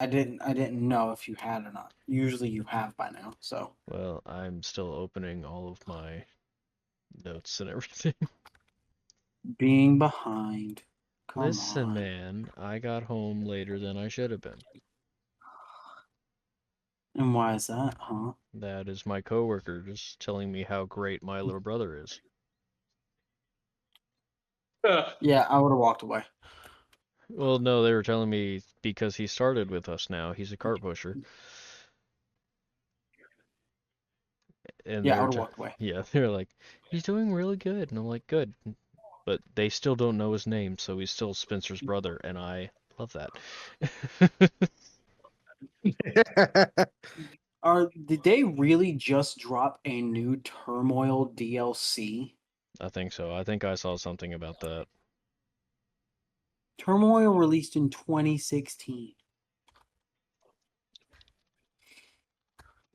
I didn't know if you had or not. Usually you have by now, so. Well, I'm still opening all of my notes and everything. Being behind. Come Listen, on. man, I got home later than I should have been. And why is that, huh? That is my coworker just telling me how great my little brother is. Yeah, I would have walked away. Well, no, they were telling me because he started with us now, he's a cart pusher, and Yeah, I would have walked away. yeah, they're like, he's doing really good, and I'm like, good, but they still don't know his name, so he's still Spencer's brother, and I love that. Did they really just drop a new Turmoil DLC? I think so. I think I saw something about that. Turmoil released in 2016.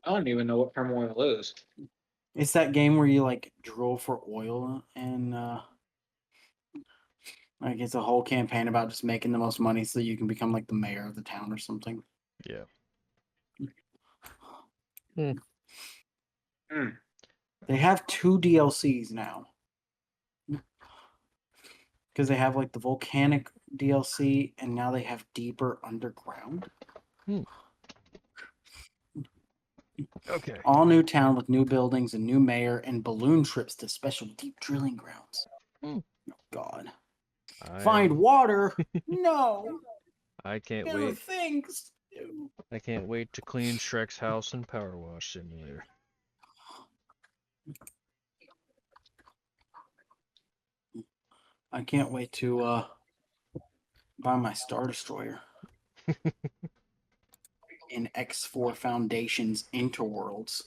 I don't even know what turmoil is. It's that game where you like drill for oil and like it's a whole campaign about just making the most money so that you can become like the mayor of the town or something. Yeah. Hmm. They have 2 DLCs now. Because they have like the volcanic DLC and now they have deeper underground. Okay. All new town with new buildings, a new mayor, and balloon trips to special deep drilling grounds. Hmm. Oh God. I Find water? No. I can't There are wait. things to do. I can't wait to clean Shrek's house and Power Wash Simulator. I can't wait to buy my Star Destroyer in X4 Foundation's Interworlds.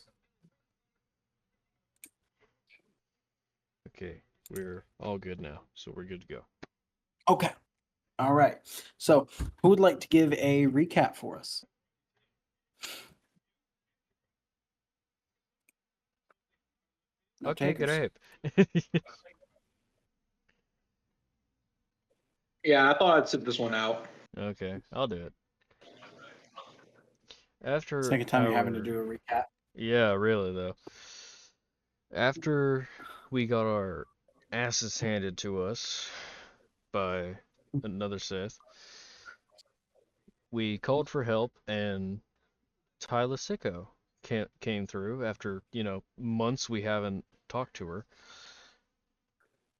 Okay, we're all good now, so we're good to go. Okay. All right. So, who would like to give a recap for us? No Okay, takers? great. Yeah, I thought I'd sit this one out. Okay, I'll do it. After Second time you're having to our do a recap. Yeah, really though. After we got our asses handed to us by another Sith, we called for help, and Tyler Sicko came through after, months we haven't talked to her.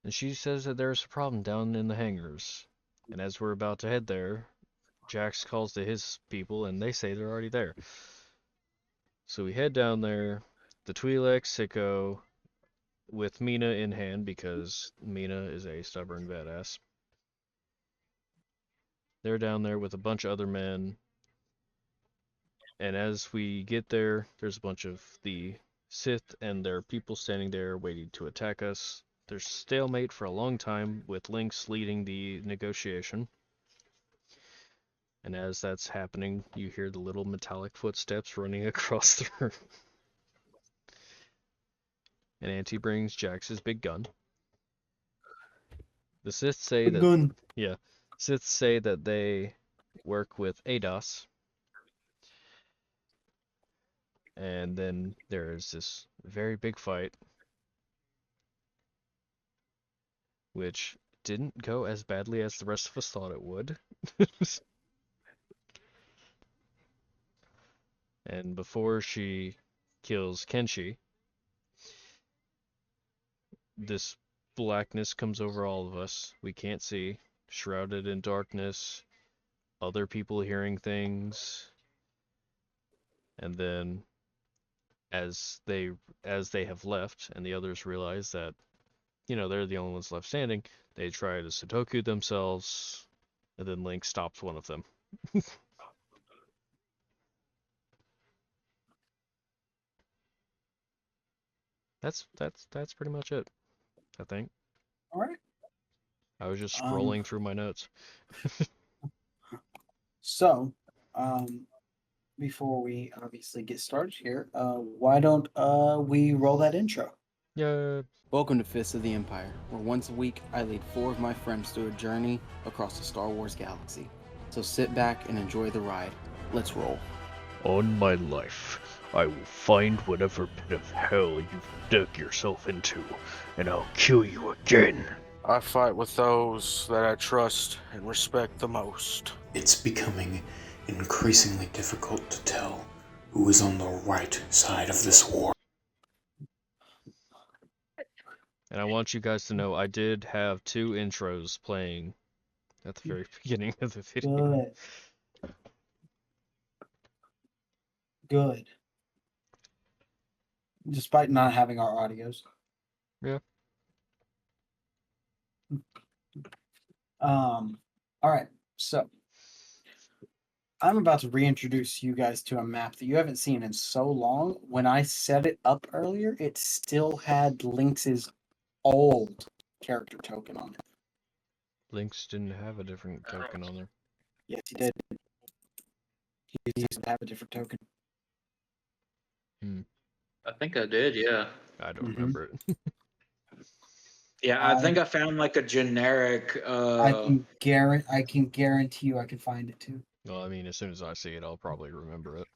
And she says that there's a problem down in the hangars. And as we're about to head there, Jax calls to his people, and they say they're already there. So we head down there, the Twi'lek, Sicko, with Mina in hand, because Mina is a stubborn badass. They're down there with a bunch of other men, and as we get there, there's a bunch of the Sith and their people standing there waiting to attack us. There's stalemate for a long time, with Lyinxs leading the negotiation. And as that's happening, you hear the little metallic footsteps running across the room. And Auntie brings Jax's big gun. The Sith say that, Gun. yeah, Sith say that they work with ADOS. And then there's this very big fight, which didn't go as badly as the rest of us thought it would. And before she kills Kenshi, this blackness comes over all of us. We can't see, shrouded in darkness, other people hearing things. And then as they as they have left and the others realize that, they're the only ones left standing, they try to Sudoku themselves, and then Link stops one of them. That's pretty much it, I think. All right. I was just Um, scrolling through my notes. so, um, before we obviously get started here, why don't we roll that intro? Yeah. Welcome to Fists of the Empire, where once a week I lead 4 of my friends through a journey across the Star Wars galaxy. So sit back and enjoy the ride. Let's roll. On my life, I will find whatever pit of hell you've dug yourself into, and I'll kill you again. I fight with those that I trust and respect the most. It's becoming increasingly difficult to tell who is on the right side of this war. And I want you guys to know I did have 2 intros playing at the very beginning of the video. Good. Good. Despite not having our audios. Yeah. All right. So I'm about to reintroduce you guys to a map that you haven't seen in so long. When I set it up earlier, it still had Lynx's old character token on it. Lyinxs didn't have a different token on there. Yes, he did. He used to have a different token. I think I did, yeah. I don't Mhm. remember it. Yeah, I think I found like a generic I can guarantee you I can find it too. Well, I mean, as soon as I see it, I'll probably remember it.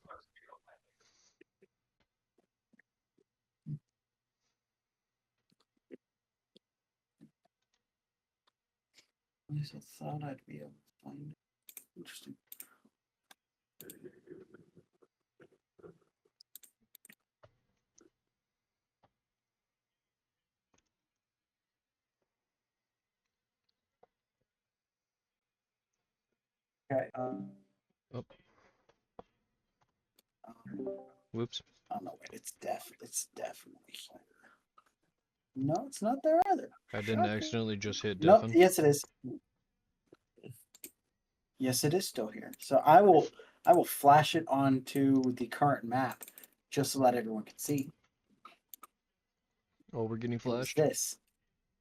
At least I thought I'd be able to find it. Interesting. Okay. Oh. Whoops. Oh no, wait, it's definitely here. No, it's not there either. I didn't Shocking. accidentally just hit No, Jafan. yes it is. Yes, it is still here. So I will flash it onto the current map just to let everyone can see. Oh, we're getting It was flashed? this.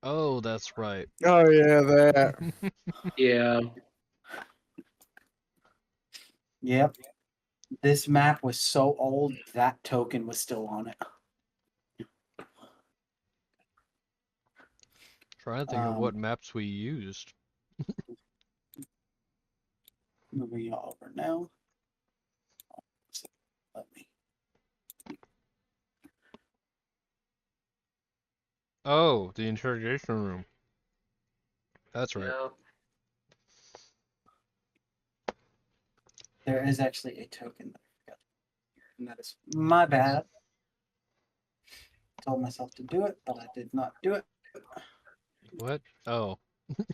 Oh, that's right. Oh yeah, that. Yeah. Yep. This map was so old that token was still on it. Trying to think of what maps we used. Moving all over now. Let me. Oh, the interrogation room. That's right. Yeah. There is actually a token that I forgot. And that is my bad. Told myself to do it, but I did not do it. What? Oh, It's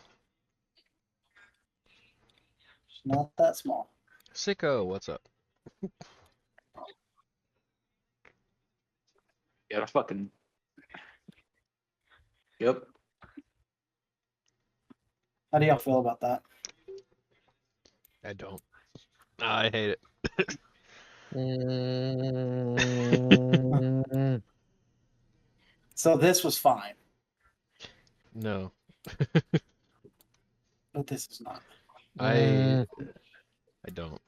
not that small. Sicko, what's up? Yeah, the fucking. Yep. How do y'all feel about that? I don't. I hate it. So this was fine, No. but this is not. I don't.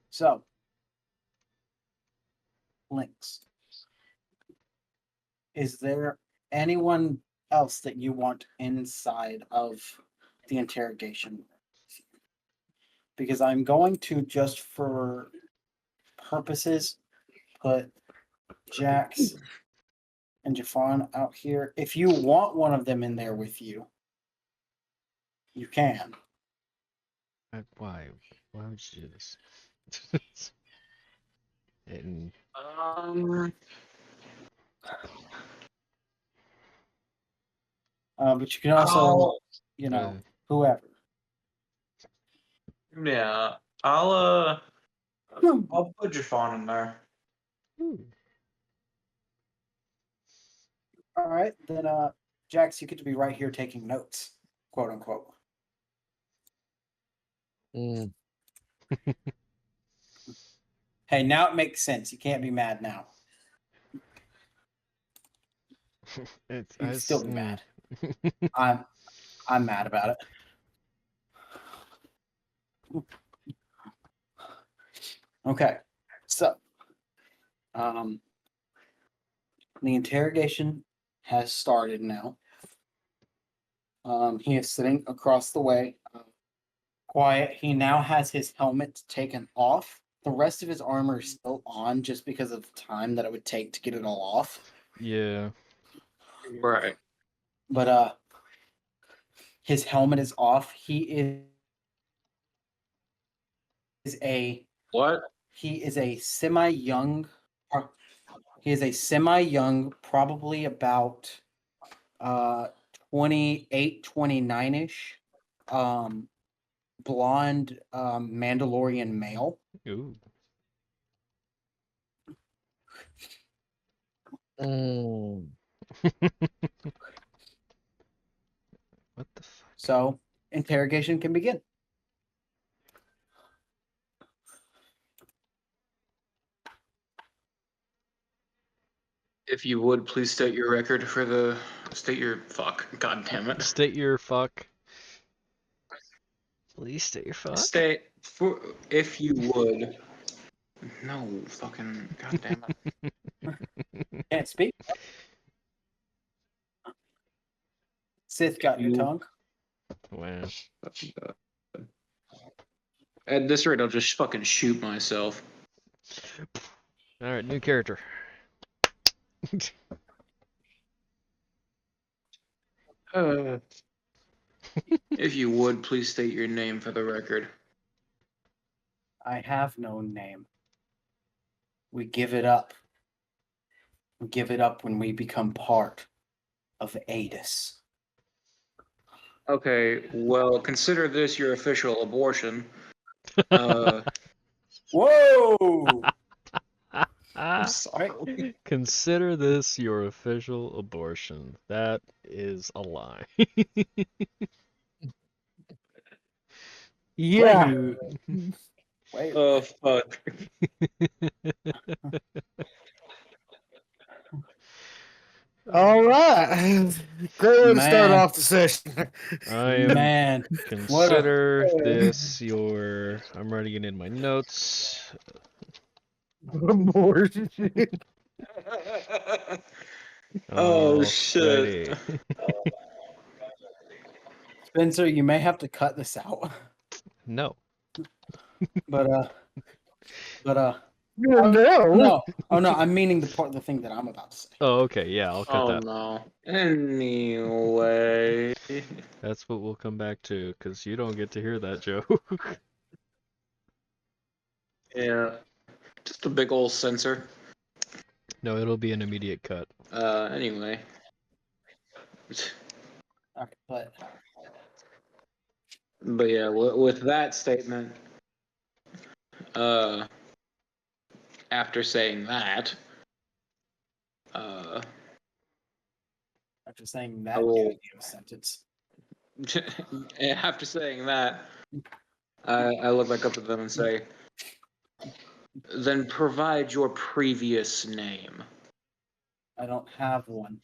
So Lynxs. Is there anyone else that you want inside of the interrogation room? Because I'm going to, just for purposes, put Jax and Jafan out here. If you want one of them in there with you, you can. Why? Why would you do this? And But you can also, I'll- whoever. Yeah. I'll put Jafan in there. All right, then, Jax, you get to be right here taking notes, quote unquote. Hey, now it makes sense. You can't be mad now. You can still be mad. I'm mad about it. Okay, so The interrogation has started now. He is sitting across the way, quiet. He now has his helmet taken off. The rest of his armor is still on, just because of the time that it would take to get it all off. Yeah. Right. But his helmet is off. Is a What? he is a semi-young. He is a semi-young, probably about 28, 29-ish, blonde Mandalorian male. Ooh. Oh. What the fuck? So interrogation can begin. If you would, please state your record for the... State your... Fuck. God damn it. State your fuck. Please state your fuck. State... For, if you would... No, fucking... God damn it. Can't speak. Sith got your You- tongue. Wow. At this rate, I'll just fucking shoot myself. Alright, new character. If you would, please state your name for the record. I have no name. We give it up. We give it up when we become part of Adis. Okay, well, consider this your official abortion. Whoa! I'm sorry. Consider this your official abortion. That is a lie. Yeah. Wait. Oh, fuck. All right. Great way to start Man. off the session. I am Man, consider this your I'm writing it in my notes. Abortion. Oh, shit. Alrighty. Spencer, you may have to cut this out. No. But No. no. Oh no, I'm meaning the thing that I'm about to say. Oh, okay, yeah, I'll cut Oh, that. no. Anyway. That's what we'll come back to, because you don't get to hear that joke. Yeah. Just a big old censor. No, it'll be an immediate cut. Anyway. Okay, but But yeah, with that statement, after saying that, after saying that will- goddamn sentence, after saying that, I look back up at them and say, then provide your previous name. I don't have one.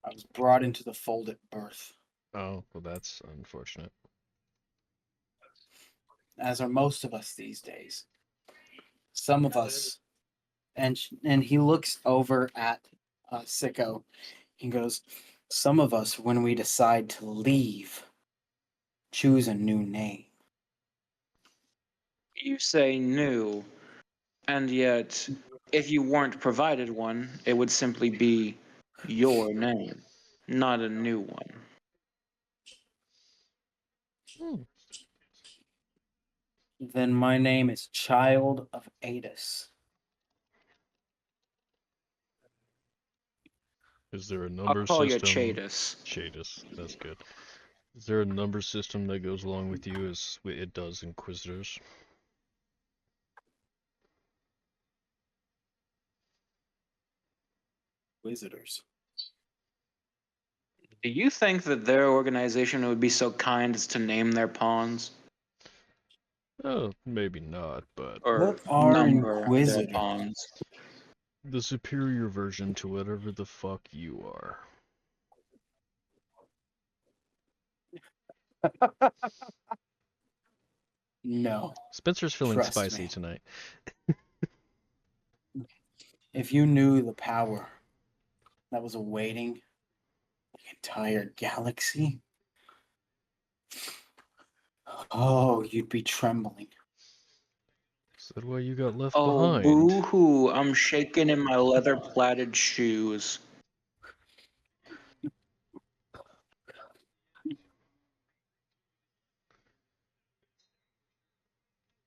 I was brought into the fold at birth, Oh, well, that's unfortunate. as are most of us these days. Some of us, and he looks over at Sicko. He goes, "Some of us, when we decide to leave, choose a new name." You say new, and yet, if you weren't provided one, it would simply be your name, not a new one. Hmm. Then my name is Child of Adis. Is there a number I'll call system? you Chadis. Chadis, that's good. Is there a number system that goes along with you as it does Inquisitors? Visitors. Do you think that their organization would be so kind as to name their pawns? Oh, maybe not, but Or What are number their Inquisitors? pawns? the superior version to whatever the fuck you are. No. Spencer's feeling Trust spicy me. tonight. If you knew the power that was awaiting the entire galaxy, oh, you'd be trembling. Is that why you got left Oh, behind? boo-hoo. I'm shaking in my leather-plated shoes.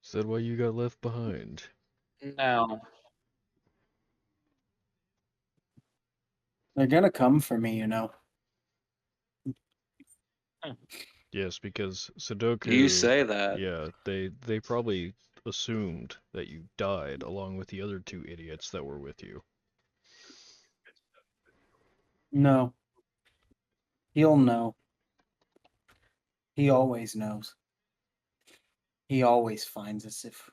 Is that why you got left behind? Now, They're gonna come for me, you know. Yes, because Sudoku. you say that. Yeah, they probably assumed that you died along with the other two idiots that were with you. No. He'll know. He always knows. He always finds us if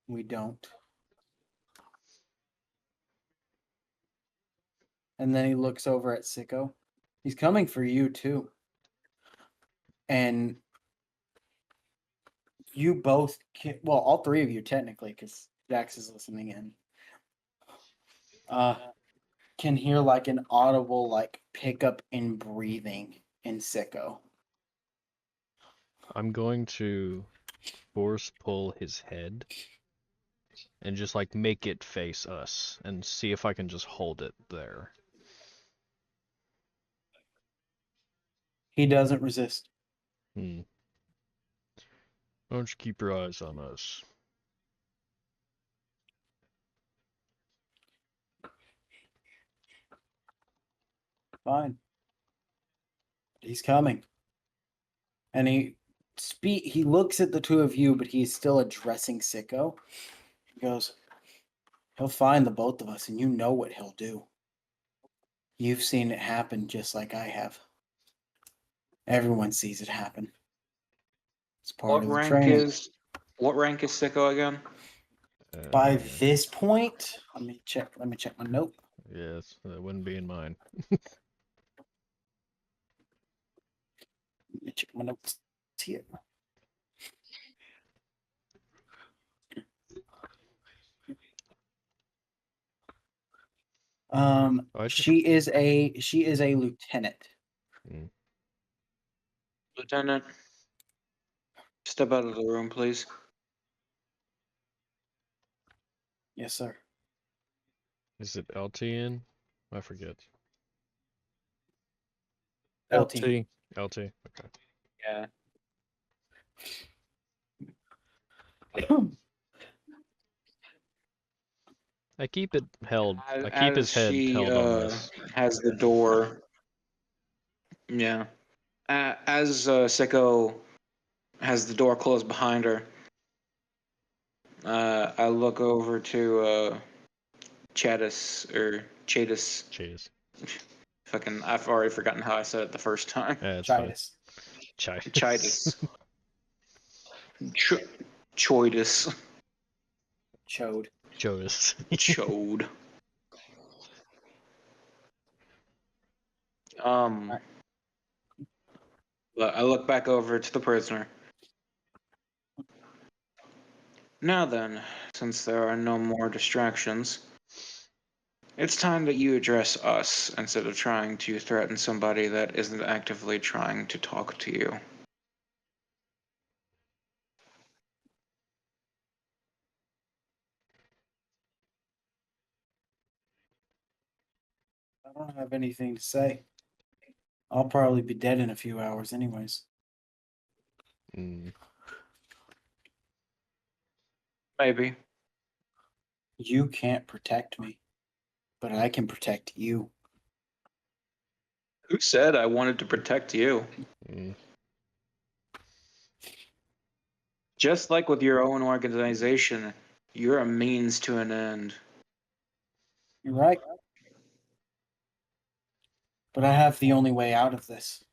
we don't. And then he looks over at Sicko. He's coming for you too. And you both can, well, all three of you technically, because Jax is listening in. Can hear like an audible like pickup in breathing in Sicko. I'm going to force pull his head and just like make it face us and see if I can just hold it there. He doesn't resist. Hmm. Why don't you keep your eyes on us? Fine. He's coming. And he looks at the two of you, but he's still addressing Sicko. He goes, he'll find the both of us, and you know what he'll do. You've seen it happen just like I have. Everyone sees it happen. It's part of the training. What rank is Sicko again? By this point, let me check my note. Yes, that wouldn't be in mine. Let me check my notes here. She is a lieutenant. Hmm. Lieutenant, step out of the room, please. Yes, sir. Is it LTN? I forget. LT. LT. Okay. Yeah. I keep it held. I keep As his head she held on this. has the door. Yeah. As Sicko has the door closed behind her, I look over to Chatus. Cheers. Fucking, I've already forgotten how I said it the first time. Yeah, it's Chidus. fine. Chatus. Choidus. Chode. Jonas. Chode. Right. But I look back over to the prisoner. Now then, since there are no more distractions, it's time that you address us instead of trying to threaten somebody that isn't actively trying to talk to you. I don't have anything to say. I'll probably be dead in a few hours anyways. Mm. Maybe. You can't protect me, but I can protect you. Who said I wanted to protect you? Mm. Just like with your own organization, you're a means to an end. You're right. But I have the only way out of this.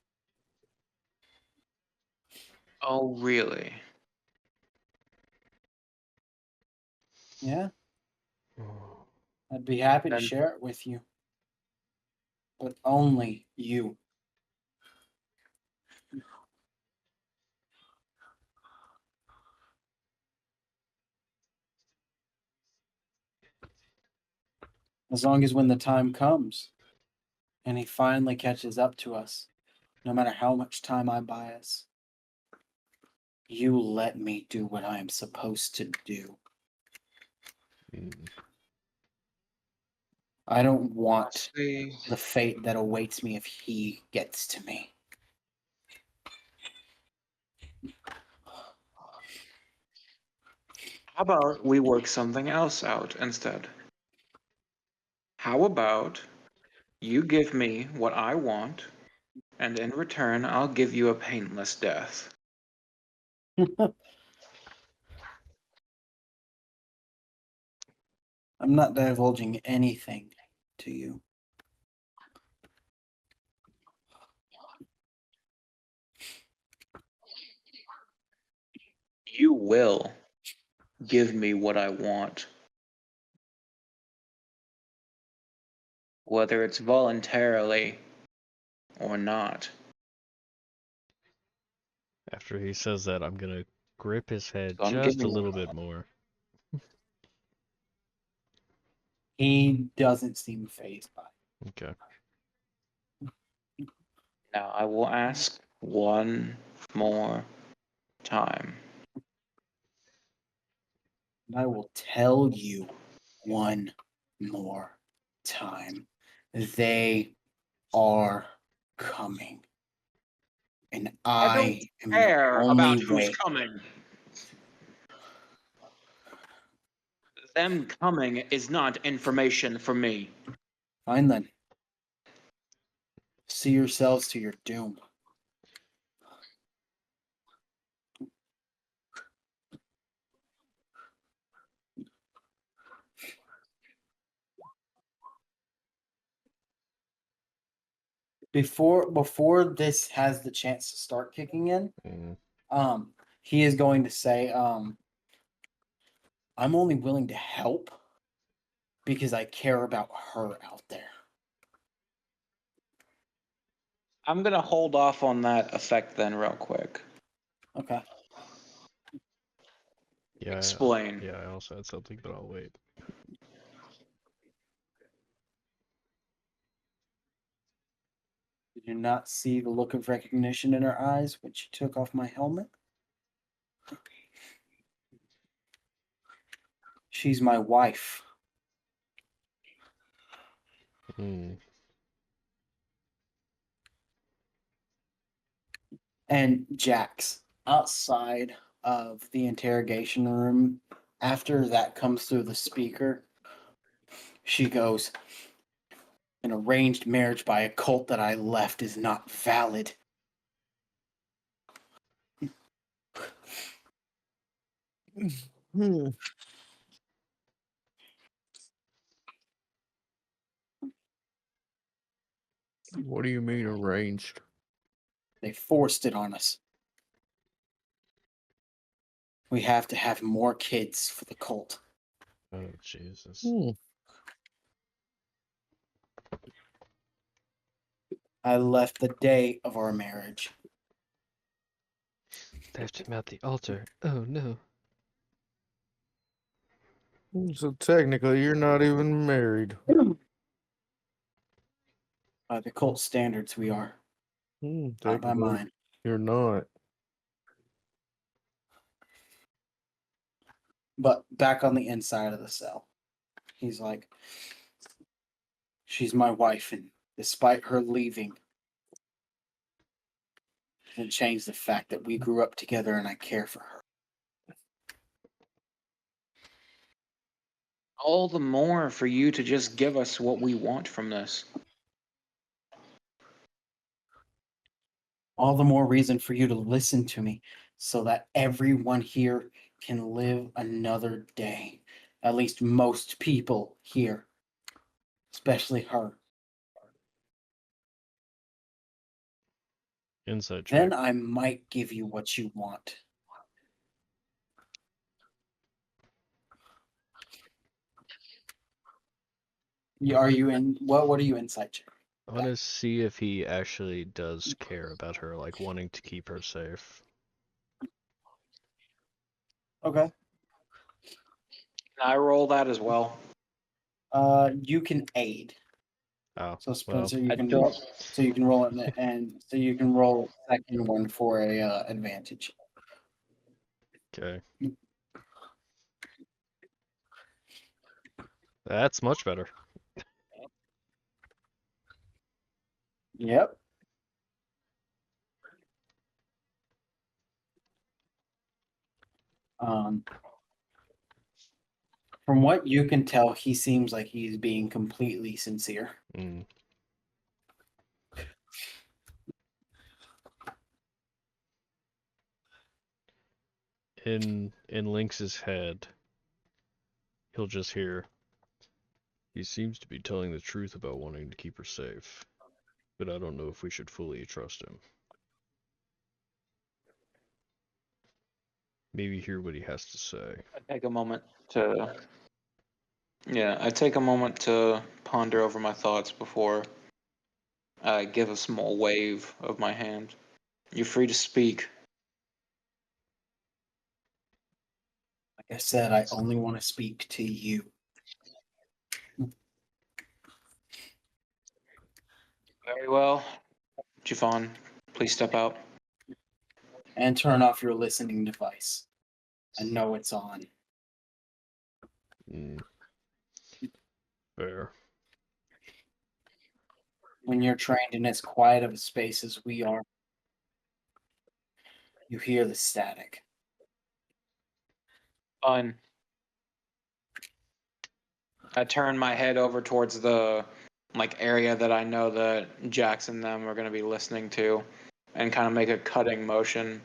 Oh, really? Yeah? I'd be happy to Then- share it with you. But only you. As long as when the time comes and he finally catches up to us, no matter how much time I bias, you let me do what I am supposed to do. Mm. I don't want See, the fate that awaits me if he gets to me. how about we work something else out instead? How about you give me what I want, and in return, I'll give you a painless death. I'm not divulging anything to you. You will give me what I want. Whether it's voluntarily or not. After he says that, I'm gonna grip his head So I'm just a giving little bit more. He doesn't seem phased by it. Okay. Now I will ask one more time. And I will tell you one more time. They are coming. And I am the Care only about who's way. coming. Them coming is not information for me. Fine then. See yourselves to your doom. Before this has the chance to start kicking in, Mm. he is going to say, I'm only willing to help because I care about her out there. I'm gonna hold off on that effect then real quick. Okay. Yeah. Explain. Yeah, I also had something, but I'll wait. Did you not see the look of recognition in her eyes when she took off my helmet? She's my wife. Mm. And Jax, outside of the interrogation room, after that comes through the speaker, she goes, an arranged marriage by a cult that I left is not valid. Hmm. What do you mean arranged? They forced it on us. We have to have more kids for the cult. Oh, Jesus. Hmm. I left the day of our marriage. Left him at the altar. Oh, no. So technically, you're not even married. By the cult standards, we are. Not by Technically, mine. you're not. But back on the inside of the cell, he's like, she's my wife, and despite her leaving, it doesn't change the fact that we grew up together and I care for her. All the more for you to just give us what we want from this. All the more reason for you to listen to me so that everyone here can live another day. At least most people here, especially her. Inside Then check. I might give you what you want. Are you in what are you inside checking? I want to see if he actually does care about her, like wanting to keep her safe. Okay. Can I roll that as well? You can aid. Oh, So Spencer, you I can don't. so you can roll it, and so you can roll a second one for a advantage. okay. That's much better. Yep. Um, from what you can tell, he seems like he's being completely sincere. Mm. In Lynx's head, he'll just hear, he seems to be telling the truth about wanting to keep her safe, but I don't know if we should fully trust him. Maybe hear what he has to say. I take a moment to. Yeah, I take a moment to ponder over my thoughts before I give a small wave of my hand. You're free to speak. Like I said, I only want to speak to you. Very well. Jafan, please step out. And turn off your listening device. I know it's on. Mm. Fair. When you're trained in as quiet of a space as we are, you hear the static. Fine. I turn my head over towards the area that I know that Jax and them are going to be listening to, and kind of make a cutting motion.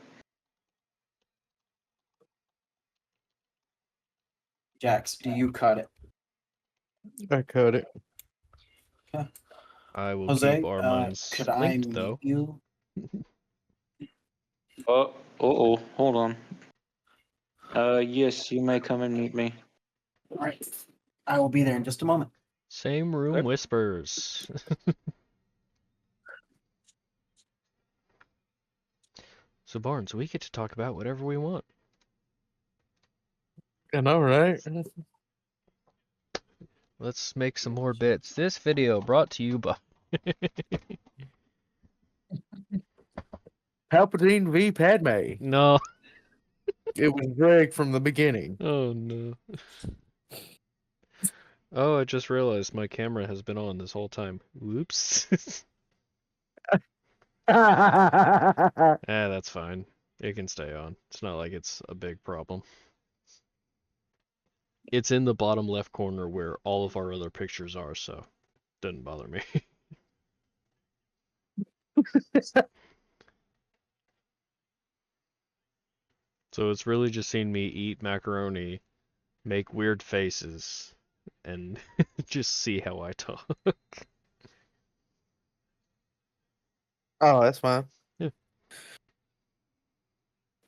Jax, do you cut it? I cut it. I will Jose, keep our minds could I linked, meet though. you? Hold on. Yes, you may come and meet me. All right. I will be there in just a moment. Same room Yep. whispers. So Barnes, we get to talk about whatever we want. I know, right? Let's make some more bits. This video brought to you by... Palpatine v. Padme. No. It was Greg from the beginning. Oh no. Oh, I just realized my camera has been on this whole time. Whoops. That's fine. It can stay on. It's not like it's a big problem. It's in the bottom left corner where all of our other pictures are, so doesn't bother me. So it's really just seen me eat macaroni, make weird faces, and just see how I talk. Oh, that's fine. Yeah.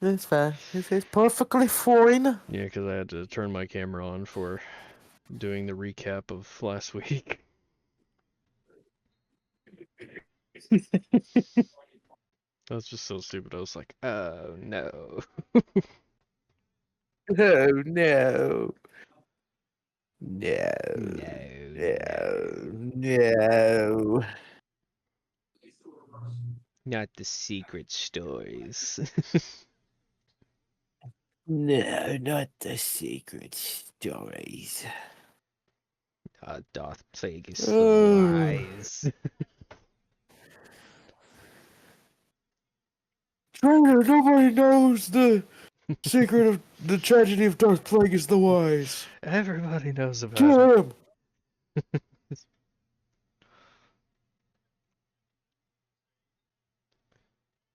That's fine. It's perfectly fine. Yeah, because I had to turn my camera on for doing the recap of last week. That was just so stupid. I was like, oh no. Oh, no. No. No. No. Not the secret stories. No, not the secret stories. Darth Plagueis Oh. lies. Traitor, nobody knows the secret of the tragedy of Darth Plagueis the Wise. Everybody knows about Kill it. him!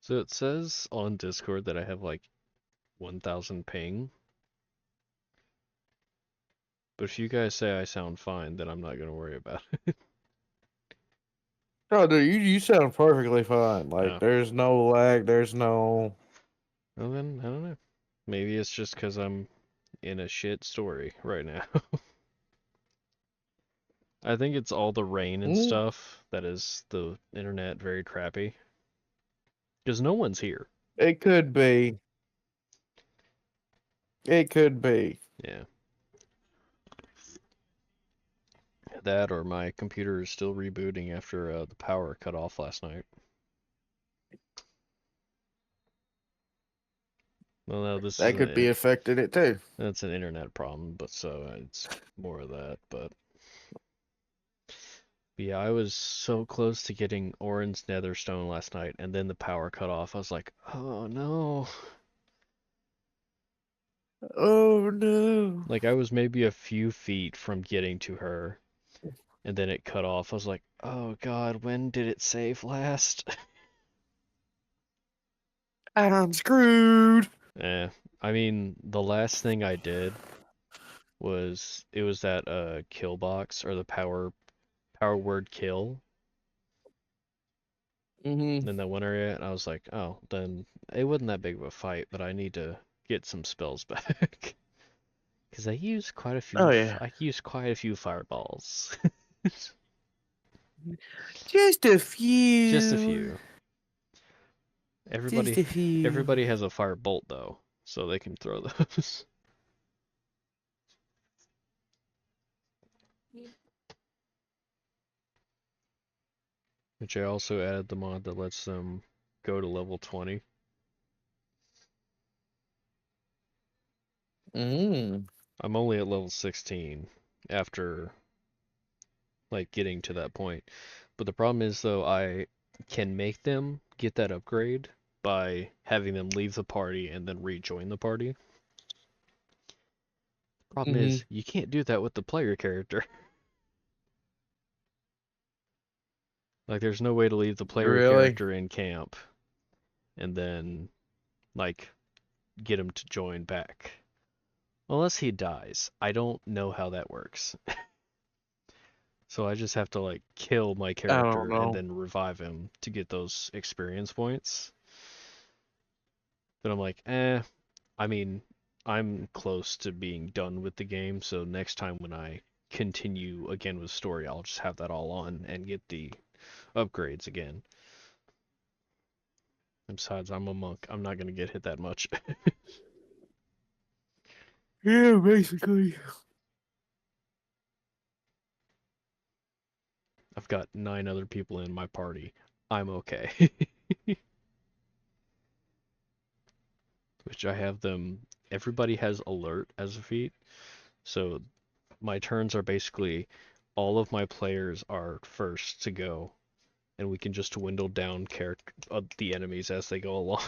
So it says on Discord that I have like 1000 ping. But if you guys say I sound fine, then I'm not going to worry about it. Oh, dude, you sound perfectly fine. Like, Yeah. there's no lag, there's no... Well then, I don't know. Maybe it's just because I'm in a shit story right now. I think it's all the rain and stuff that is the internet very crappy. Because no one's here. It could be. It could be. Yeah. That or my computer is still rebooting after the power cut off last night. Well, no, this That is could be affecting it too. that's an internet problem, but so it's more of that. But yeah, I was so close to getting Orin's Netherstone last night, and then the power cut off. I was like, oh no. Oh no. Like I was maybe a few feet from getting to her, and then it cut off. I was like, oh god, when did it save last? I'm screwed. Eh, I mean, the last thing I did was it was that kill box or the power word kill Mm-hmm. in that one area, and I was like, oh, then it wasn't that big of a fight, but I need to get some spells back. Because I used quite a few. Oh yeah. I used quite a few fireballs. Just a few. Just a few. Just a few. Everybody has a fire bolt though, so they can throw those. Which I also added the mod that lets them go to level 20. Mm. I'm only at level 16 after like getting to that point. But the problem is though I can make them get that upgrade by having them leave the party and then rejoin the party. Problem Mm-hmm. is you can't do that with the player character. Like there's no way to leave the player Really? character in camp and then like get him to join back. Unless he dies. I don't know how that works. So I just have to like kill my I character don't and know. then revive him to get those experience points. But I'm like, I mean, I'm close to being done with the game, so next time when I continue again with story, I'll just have that all on and get the upgrades again. And besides, I'm a monk. I'm not gonna get hit that much. Yeah, basically. I've got 9 other people in my party. I'm okay. Which I have them. Everybody has alert as a feat, so my turns are basically all of my players are first to go, and we can just dwindle down the enemies as they go along.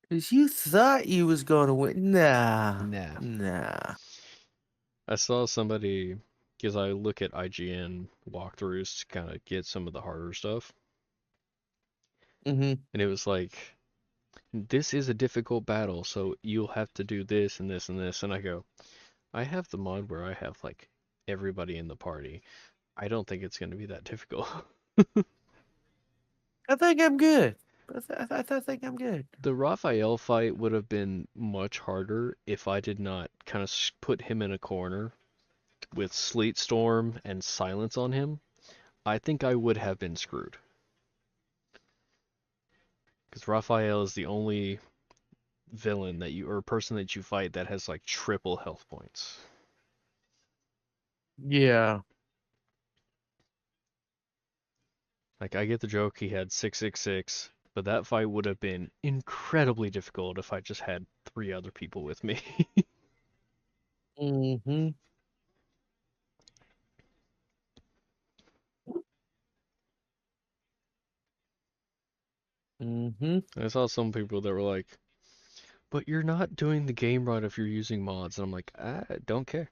Cause you thought you was gonna win. Nah. Nah. Nah. I saw somebody, because I look at IGN walkthroughs to kind of get some of the harder stuff, Mm-hmm. and it was like, this is a difficult battle, so you'll have to do this and this and this, and I go, I have the mod where I have like everybody in the party. I don't think it's going to be that difficult. I think I'm good. I think I'm good. The Raphael fight would have been much harder if I did not kind of put him in a corner with Sleet Storm and Silence on him. I think I would have been screwed. Because Raphael is the only villain that you, or person that you fight that has like triple health points. Yeah. Like, I get the joke he had 666, but that fight would have been incredibly difficult if I just had 3 other people with me. Mm-hmm. Mm-hmm. I saw some people that were like, but you're not doing the game right if you're using mods. And I'm like, I don't care.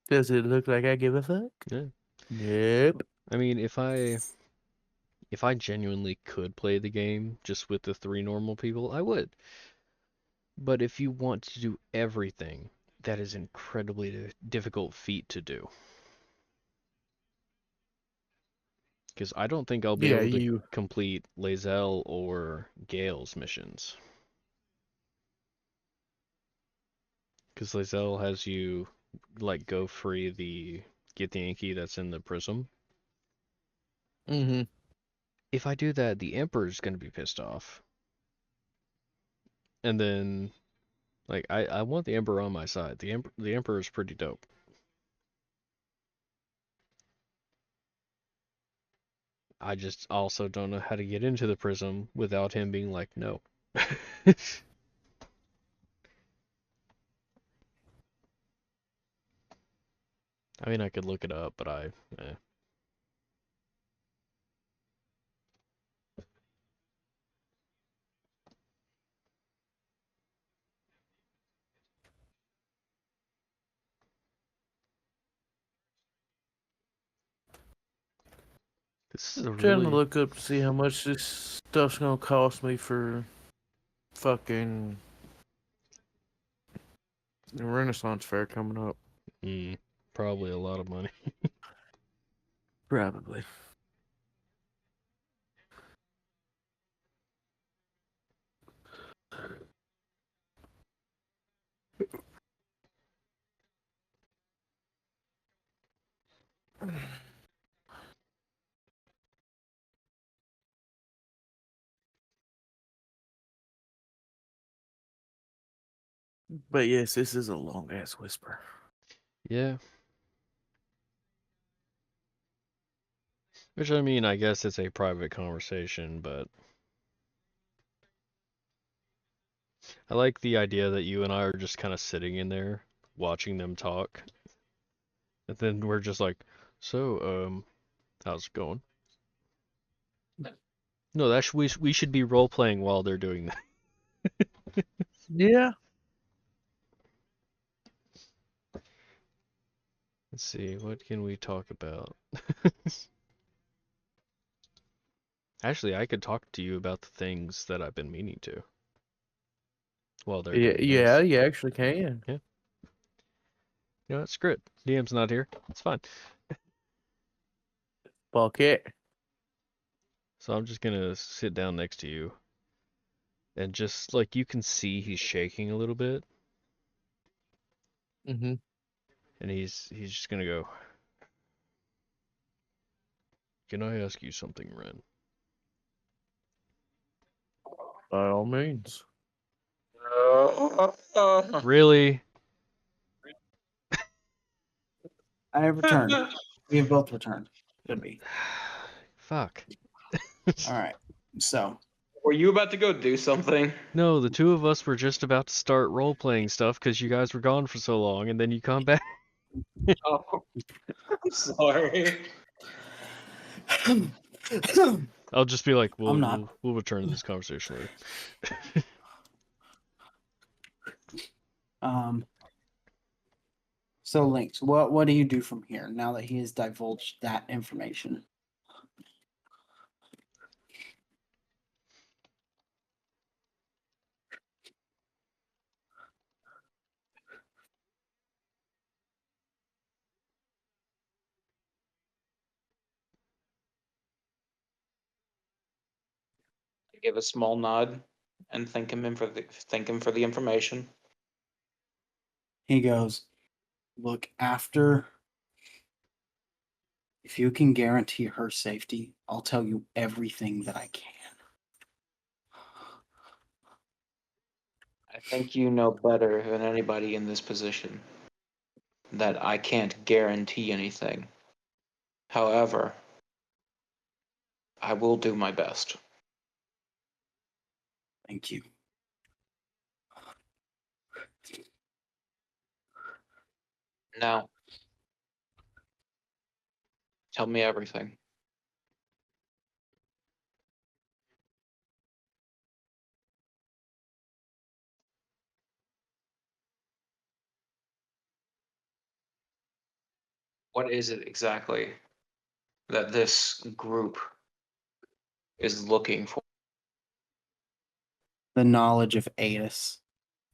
Does it look like I give a fuck? Yeah. Nope. I mean, if I genuinely could play the game just with the 3 normal people, I would. But if you want to do everything, that is incredibly difficult feat to do. Because I don't think I'll be Yeah, able to you. complete Lae'zel or Gale's missions. Because Lae'zel has you, like, go free the Githyanki that's in the prism. Mm-hmm. if I do that, the Emperor's gonna be pissed off. And then, like, I want the Emperor on my side. The Emperor's pretty dope. I just also don't know how to get into the prism without him being like, no. I mean, I could look it up, but eh. This is a Trying to really look up to see how much this stuff's gonna cost me for fucking the Renaissance Fair coming up. probably a lot of money. Probably. But yes, this is a long ass whisper. Yeah. Which, I mean, I guess it's a private conversation, but I like the idea that you and I are just kind of sitting in there watching them talk. And then we're just like, so, how's it going? No, we should be role playing while they're doing that. Yeah. Let's see, what can we talk about? Actually, I could talk to you about the things that I've been meaning to while they're doing Yeah, this. you actually can. Yeah. You know what? Screw it. DM's not here. It's fine. Fuck it. So I'm just gonna sit down next to you. And just, like, you can see he's shaking a little bit. Mm-hmm. And he's just gonna go, can I ask you something, Ren? By all means. Really? I have returned. We have both returned. Should be. Fuck. All right. So Were you about to go do something? No, the two of us were just about to start role-playing stuff because you guys were gone for so long, and then you come back. Oh, I'm sorry. I'll just be like, I'm not. we'll return to this conversation later. So Lyinxs, what do you do from here now that he has divulged that information? I give a small nod and thank him for the information. He goes, look, after, if you can guarantee her safety, I'll tell you everything that I can. I think you know better than anybody in this position that I can't guarantee anything. However, I will do my best. Thank you. Now, tell me everything. What is it exactly that this group is looking for? The knowledge of Adis.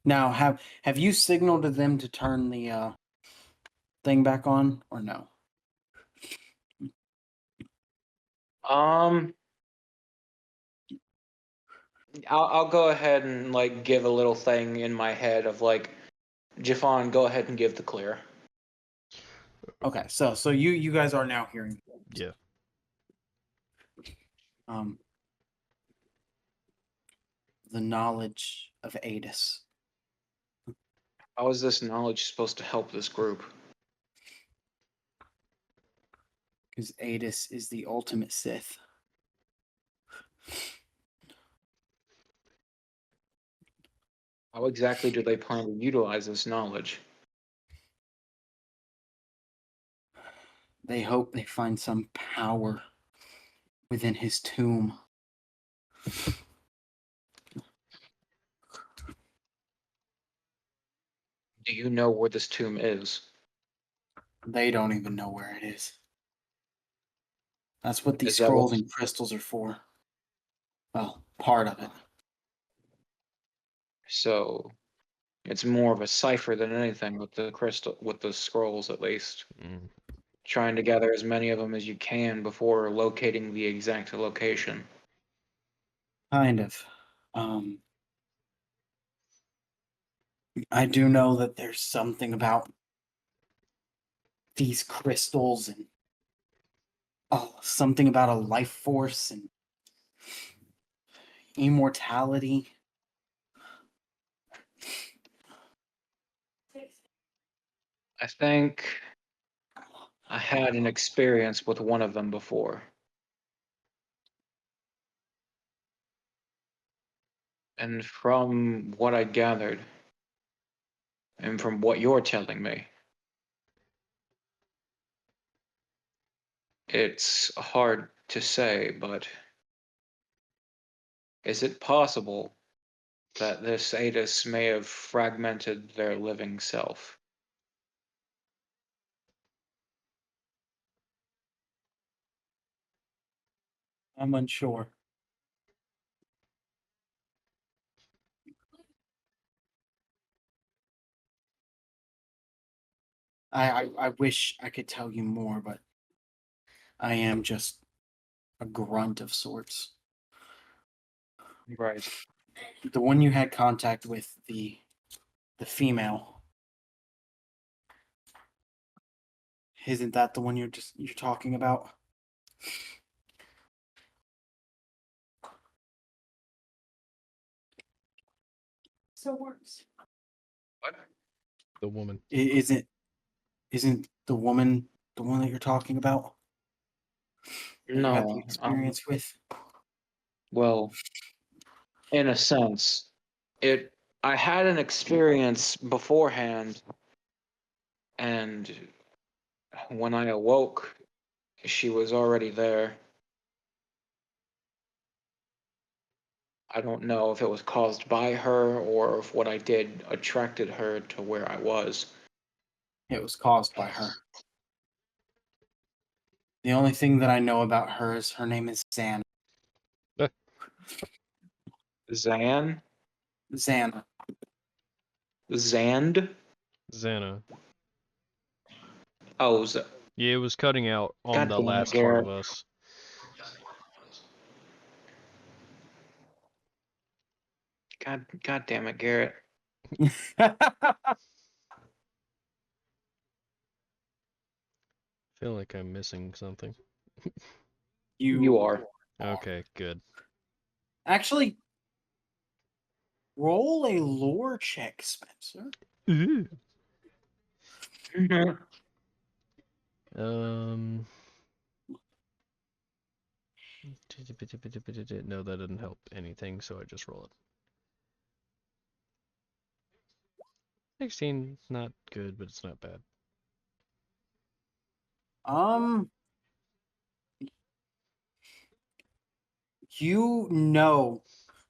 Now, have you signaled to them to turn the thing back on, or no? I'll go ahead and like give a little thing in my head of like, Jafan, go ahead and give the clear. Okay, so you guys are now hearing. Yeah. Um, the knowledge of Adis. How is this knowledge supposed to help this group? Because Adis is the ultimate Sith. How exactly do they plan to utilize this knowledge? They hope they find some power within his tomb. Do you know where this tomb is? They don't even know where it is. That's what these Is that scrolls what- and crystals are for. Well, part of it. So it's more of a cipher than anything with the crystal, with the scrolls at least. Mm. Trying to gather as many of them as you can before locating the exact location. Kind of. I do know that there's something about these crystals and something about a life force and immortality. I think I had an experience with one of them before. And from what I gathered, and from what you're telling me, it's hard to say, but is it possible that this Adis may have fragmented their living self? I'm unsure. I wish I could tell you more, but I am just a grunt of sorts. Right. The one you had contact with, the female, isn't that the one you're talking about? So works. What? The woman. Isn't the woman the one that you're talking about? That you had the No. experience with? Well, in a sense, it. I had an experience beforehand, and when I awoke, she was already there. I don't know if it was caused by her or if what I did attracted her to where I was. It was caused by her. The only thing that I know about her is her name is Xana. Zan? Xana. Zand? Xana. Oh, Yeah, it was cutting out on God the damn it, last part of Garrett. us. God damn it, Garrett. Feel like I'm missing something. You are. Okay, good. Actually, roll a lore check, Spencer. Ooh. Mhm. Um. No, that didn't help anything, so I just roll it. 16, not good, but it's not bad.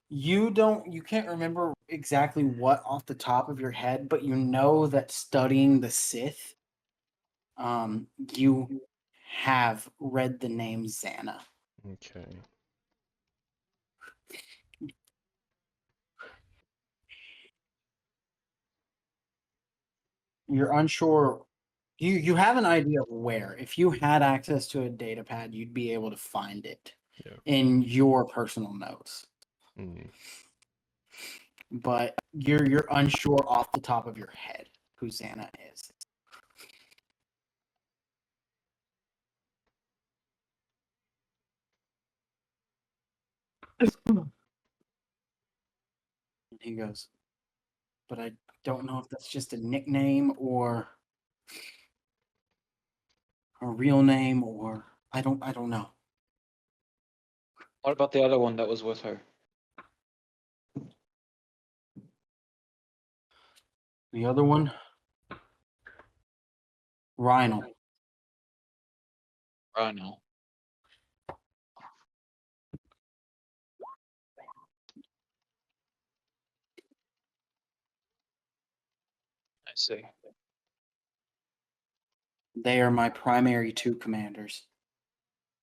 You can't remember exactly what off the top of your head, but you know that studying the Sith, you have read the name Xana. Okay. You're unsure. You have an idea of where. If you had access to a data pad, you'd be able to find it Yeah. in your personal notes. Mm. But you're unsure off the top of your head who Xana is. He goes, but I don't know if that's just a nickname or a real name, or I don't know. What about the other one that was with her? The other one, Rhino. Rhino. I see. They are my primary two commanders.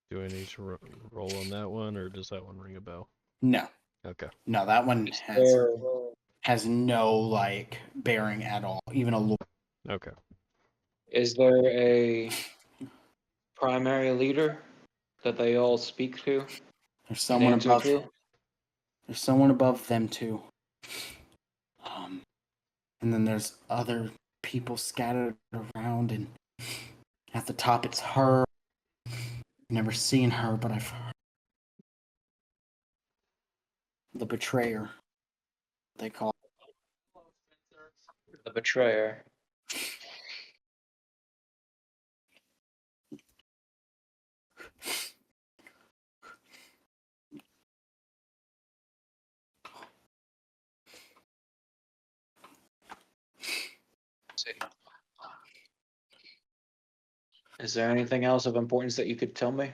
Do I need to roll on that one, or does that one ring a bell? No, Okay. no, that one Is there, has no like bearing at all, even a little. Okay. is there a primary leader that they all speak to There's and someone answer above. to? There's someone above them too. And then there's other people scattered around, and at the top it's her. Never seen her, but I've heard. The betrayer. They call. The betrayer. See. Is there anything else of importance that you could tell me?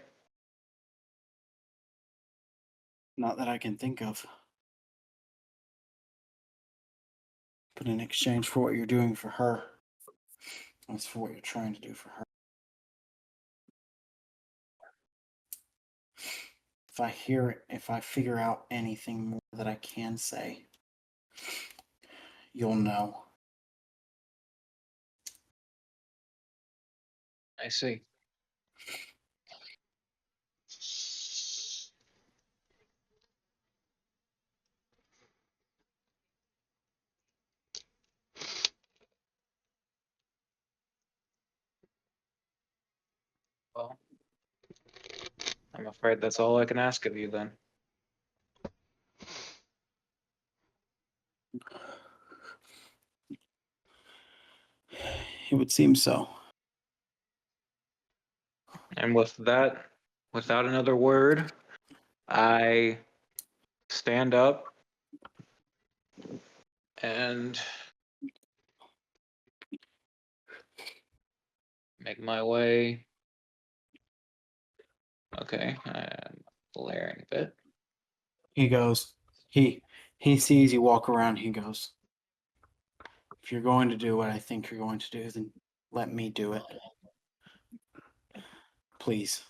Not that I can think of. But in exchange for what you're doing for her, that's for what you're trying to do for her. If I hear it, if I figure out anything more that I can say, you'll know. I see. Well, I'm afraid that's all I can ask of you then. It would seem so. And with that, without another word, I stand up and make my way. Okay, I'm glaring a bit. He goes, he sees you walk around, he goes, if you're going to do what I think you're going to do, then let me do it. Please.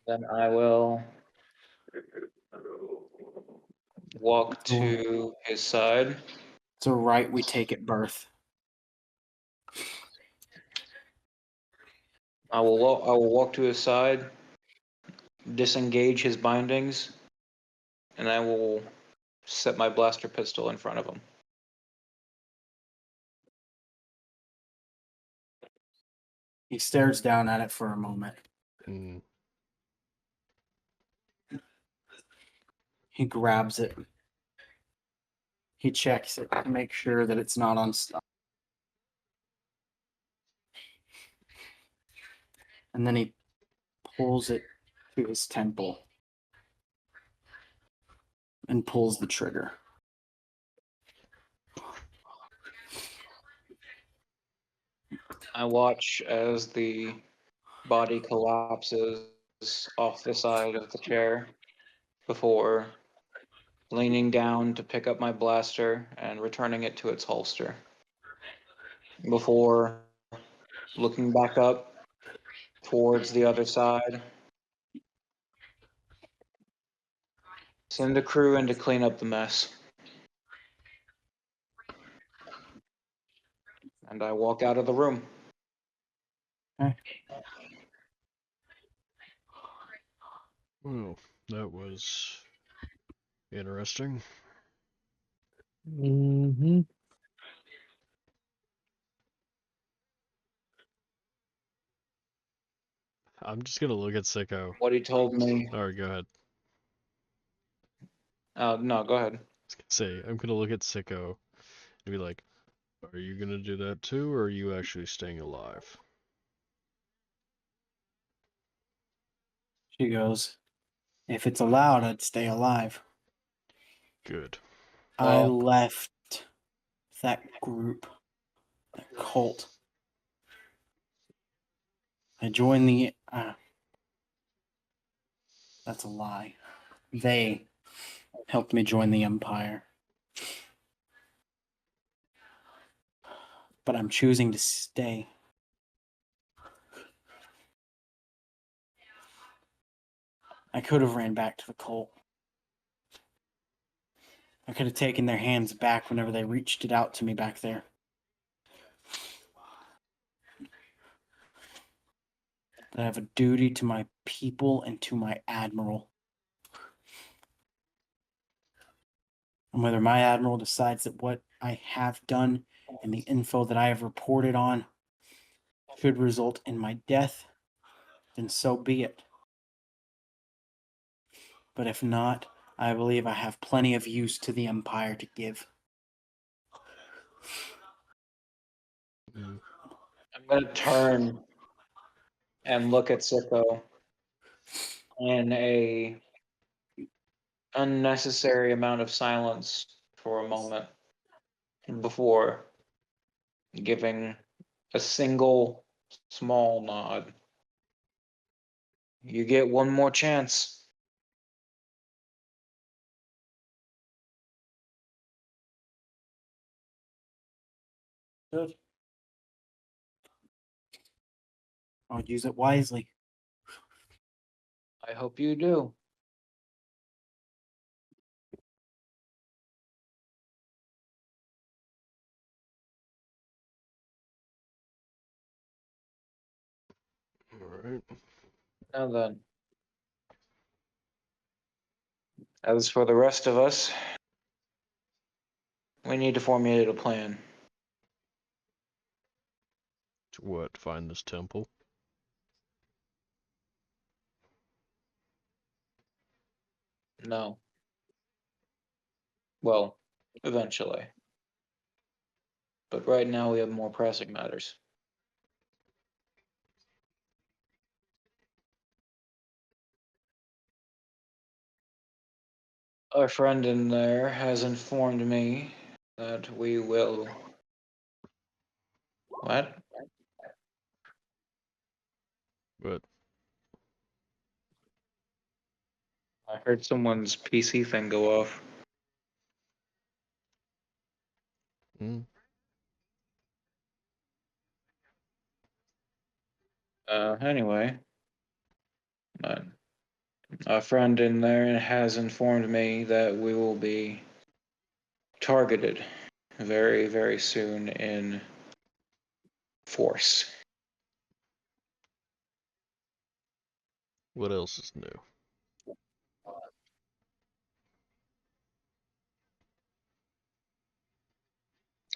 Then I will walk to his side. It's a right we take at birth. I will walk to his side, disengage his bindings, and I will set my blaster pistol in front of him. He stares down at it for a moment. Mm. He grabs it. He checks it to make sure that it's not unstuck. And then he pulls it to his temple and pulls the trigger. I watch as the body collapses off the side of the chair before leaning down to pick up my blaster and returning it to its holster. Before looking back up towards the other side, send a crew in to clean up the mess. And I walk out of the room. Okay. Well, that was interesting. Mm-hmm. I'm just gonna look at Sicko. What he told me. Alright, go ahead. No, go ahead. I was gonna say, I'm gonna look at Sicko and be like, are you gonna do that too, or are you actually staying alive? She goes, if it's allowed, I'd stay alive. Good. I Well- left that group, that cult. I joined the. That's a lie. They helped me join the Empire. But I'm choosing to stay. I could have ran back to the cult. I could have taken their hands back whenever they reached it out to me back there. But I have a duty to my people and to my admiral. And whether my admiral decides that what I have done and the info that I have reported on should result in my death, then so be it. But if not, I believe I have plenty of use to the Empire to give. Mm. I'm gonna turn and look at Sicko in a unnecessary amount of silence for a moment before giving a single small nod. You get one more chance. Good. I would use it wisely. I hope you do. Alright. Now then, as for the rest of us, we need to formulate a plan. To what? Find this temple? No. Well, eventually. But right now we have more pressing matters. Our friend in there has informed me that we will. What? But I heard someone's PC thing go off. mm, Anyway, a friend in there has informed me that we will be targeted very, very soon in force. what else is new?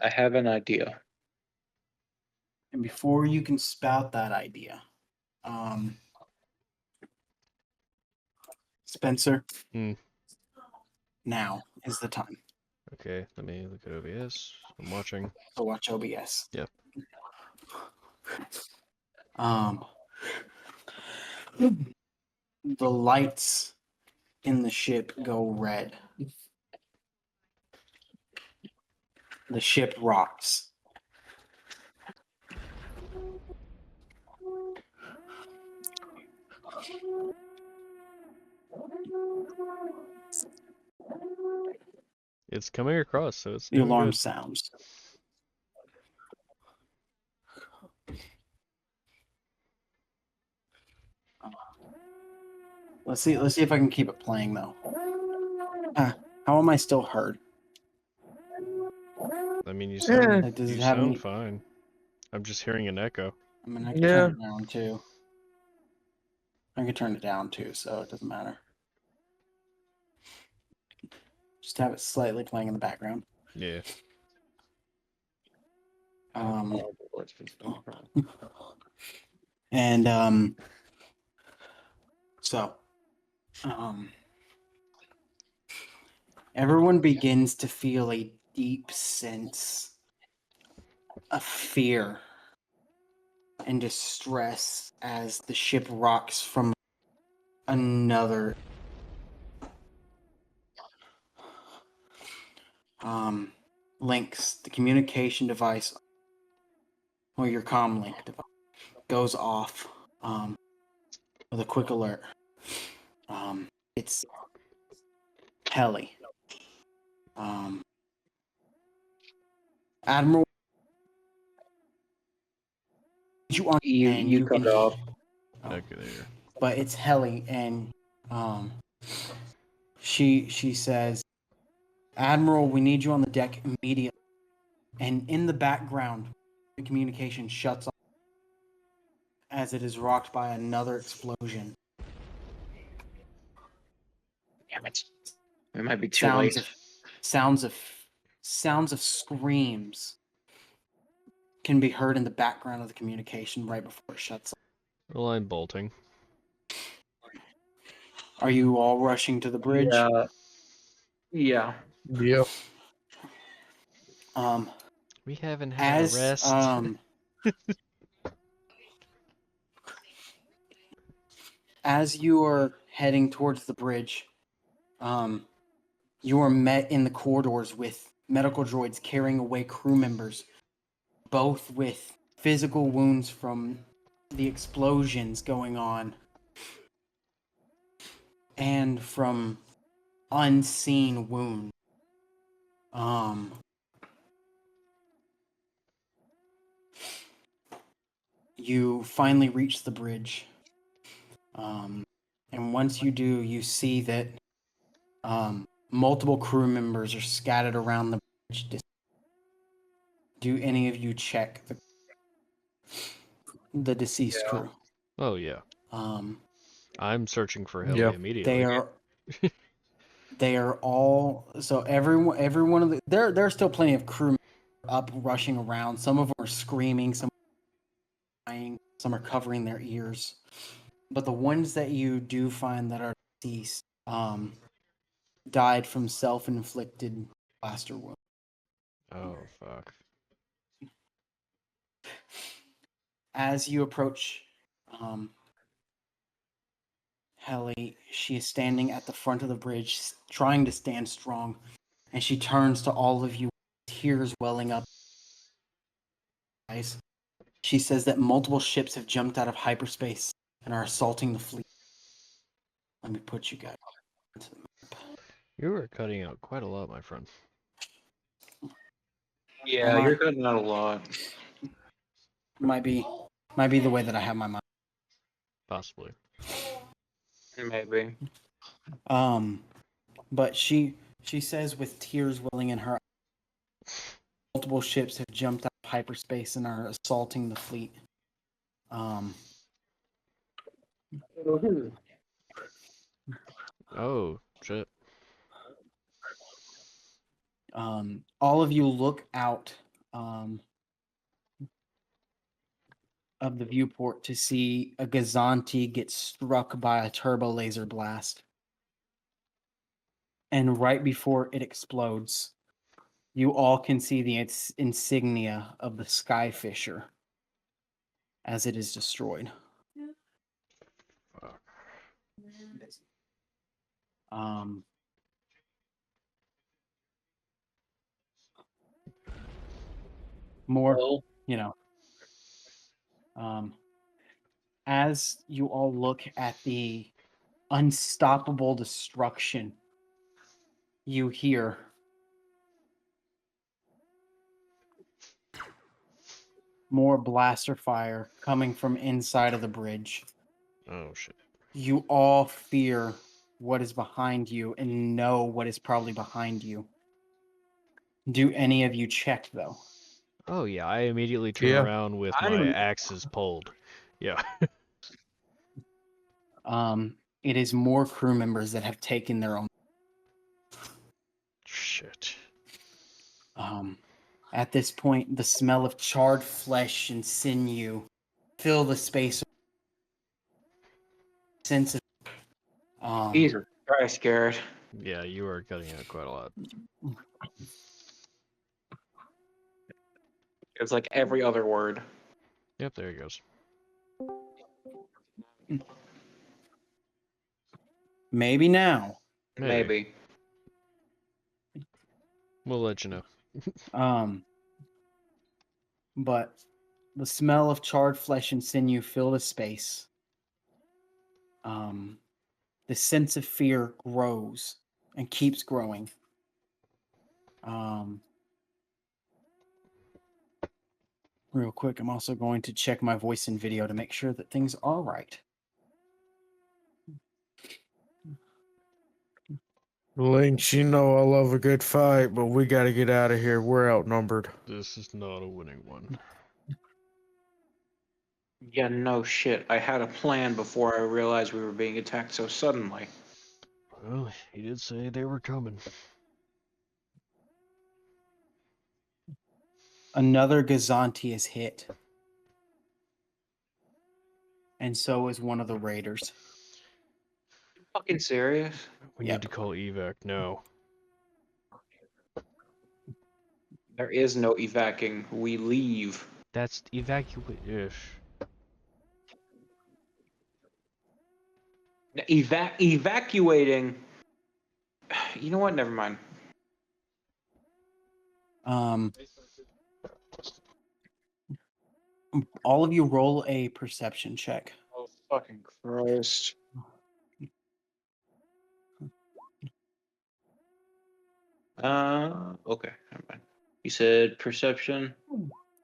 I have an idea. And before you can spout that idea, Spencer, Hmm. now is the time. Okay, let me look at OBS. I'm watching. So watch OBS. Yep. The lights in the ship go red. The ship rocks. It's coming across, so it's The doing alarm good. sounds. Let's see if I can keep it playing though. How am I still heard? I mean, you Yeah. sound, Like, does you it have sound any? fine. I'm just hearing an echo. I mean, I can Yeah. turn it down too. I can turn it down too, so it doesn't matter. Just have it slightly playing in the background. Yeah. And So, everyone begins to feel a deep sense of fear and distress as the ship rocks from another Lyinxs, the communication device, or your comm link device, goes off with a quick alert. It's Heli. Admiral, You cut off. Okay, there. but it's Heli, and she says, Admiral, we need you on the deck immediately. And in the background, the communication shuts off as it is rocked by another explosion. Damn it. It might be too Sounds late. sounds of screams can be heard in the background of the communication right before it shuts off. Well, I'm bolting. Are you all rushing to the bridge? Yeah. Yeah. We haven't had a rest. As you are heading towards the bridge, you are met in the corridors with medical droids carrying away crew members, both with physical wounds from the explosions going on and from unseen wounds. You finally reach the bridge. And once you do, you see that multiple crew members are scattered around the bridge. Do any of you check the deceased crew? Oh yeah. I'm searching for Heli Yeah. immediately. They are all, so every one of the, there are still plenty of crew up rushing around. Some of them are screaming, some are crying, some are covering their ears. But the ones that you do find that are deceased died from self-inflicted blaster wounds. Oh fuck. As you approach Heli, she is standing at the front of the bridge, trying to stand strong, and she turns to all of you, tears welling up. She says that multiple ships have jumped out of hyperspace and are assaulting the fleet. Let me put you guys onto the map. You are cutting out quite a lot, my friend. Yeah, Am I? you're cutting out a lot. Might be the way that I have my mind. Possibly. Maybe. But she says with tears welling in her eyes, multiple ships have jumped out of hyperspace and are assaulting the fleet. Oh shit. All of you look out of the viewport to see a Gazanti get struck by a turbo laser blast. And right before it explodes, you all can see the insignia of the Skyfisher as it is destroyed. Fuck. More, as you all look at the unstoppable destruction, you hear more blaster fire coming from inside of the bridge. Oh shit. You all fear what is behind you and know what is probably behind you. Do any of you check, though? Oh yeah, I immediately turn Yeah. around with my axes pulled. Yeah. It is more crew members that have taken their own. Shit. At this point, the smell of charred flesh and sinew fill the space. Sense of Jesus Christ, Garrett. Yeah, you are cutting out quite a lot. It's like every other word. Yep, there he goes. Maybe now. Maybe. We'll let you know. But the smell of charred flesh and sinew filled a space. The sense of fear grows and keeps growing. Real quick, I'm also going to check my voice and video to make sure that things are right. Lynx, you know I love a good fight, but we gotta get out of here. We're outnumbered. This is not a winning one. Yeah, no shit. I had a plan before I realized we were being attacked so suddenly. Well, he did say they were coming. Another Gazanti is hit. And so is one of the raiders. Fucking serious? We Yep. need to call evac now. There is no evacing. We leave. That's evacuate-ish. Evacuating. You know what? Never mind. All of you roll a perception check. Oh fucking Christ. Okay, never mind. You said perception.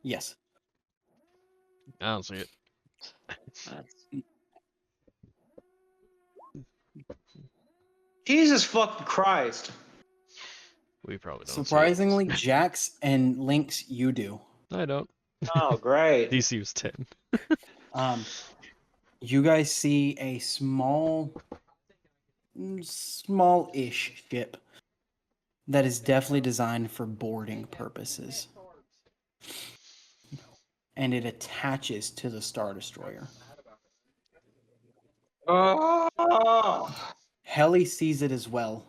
Yes. I don't see it. Jesus fucking Christ. We probably don't Surprisingly, see it. Jax and Lyinxs, you do. I don't. Oh, great. DC was 10. You guys see a small-ish ship that is definitely designed for boarding purposes. And it attaches to the Star Destroyer. Oh. Helly sees it as well.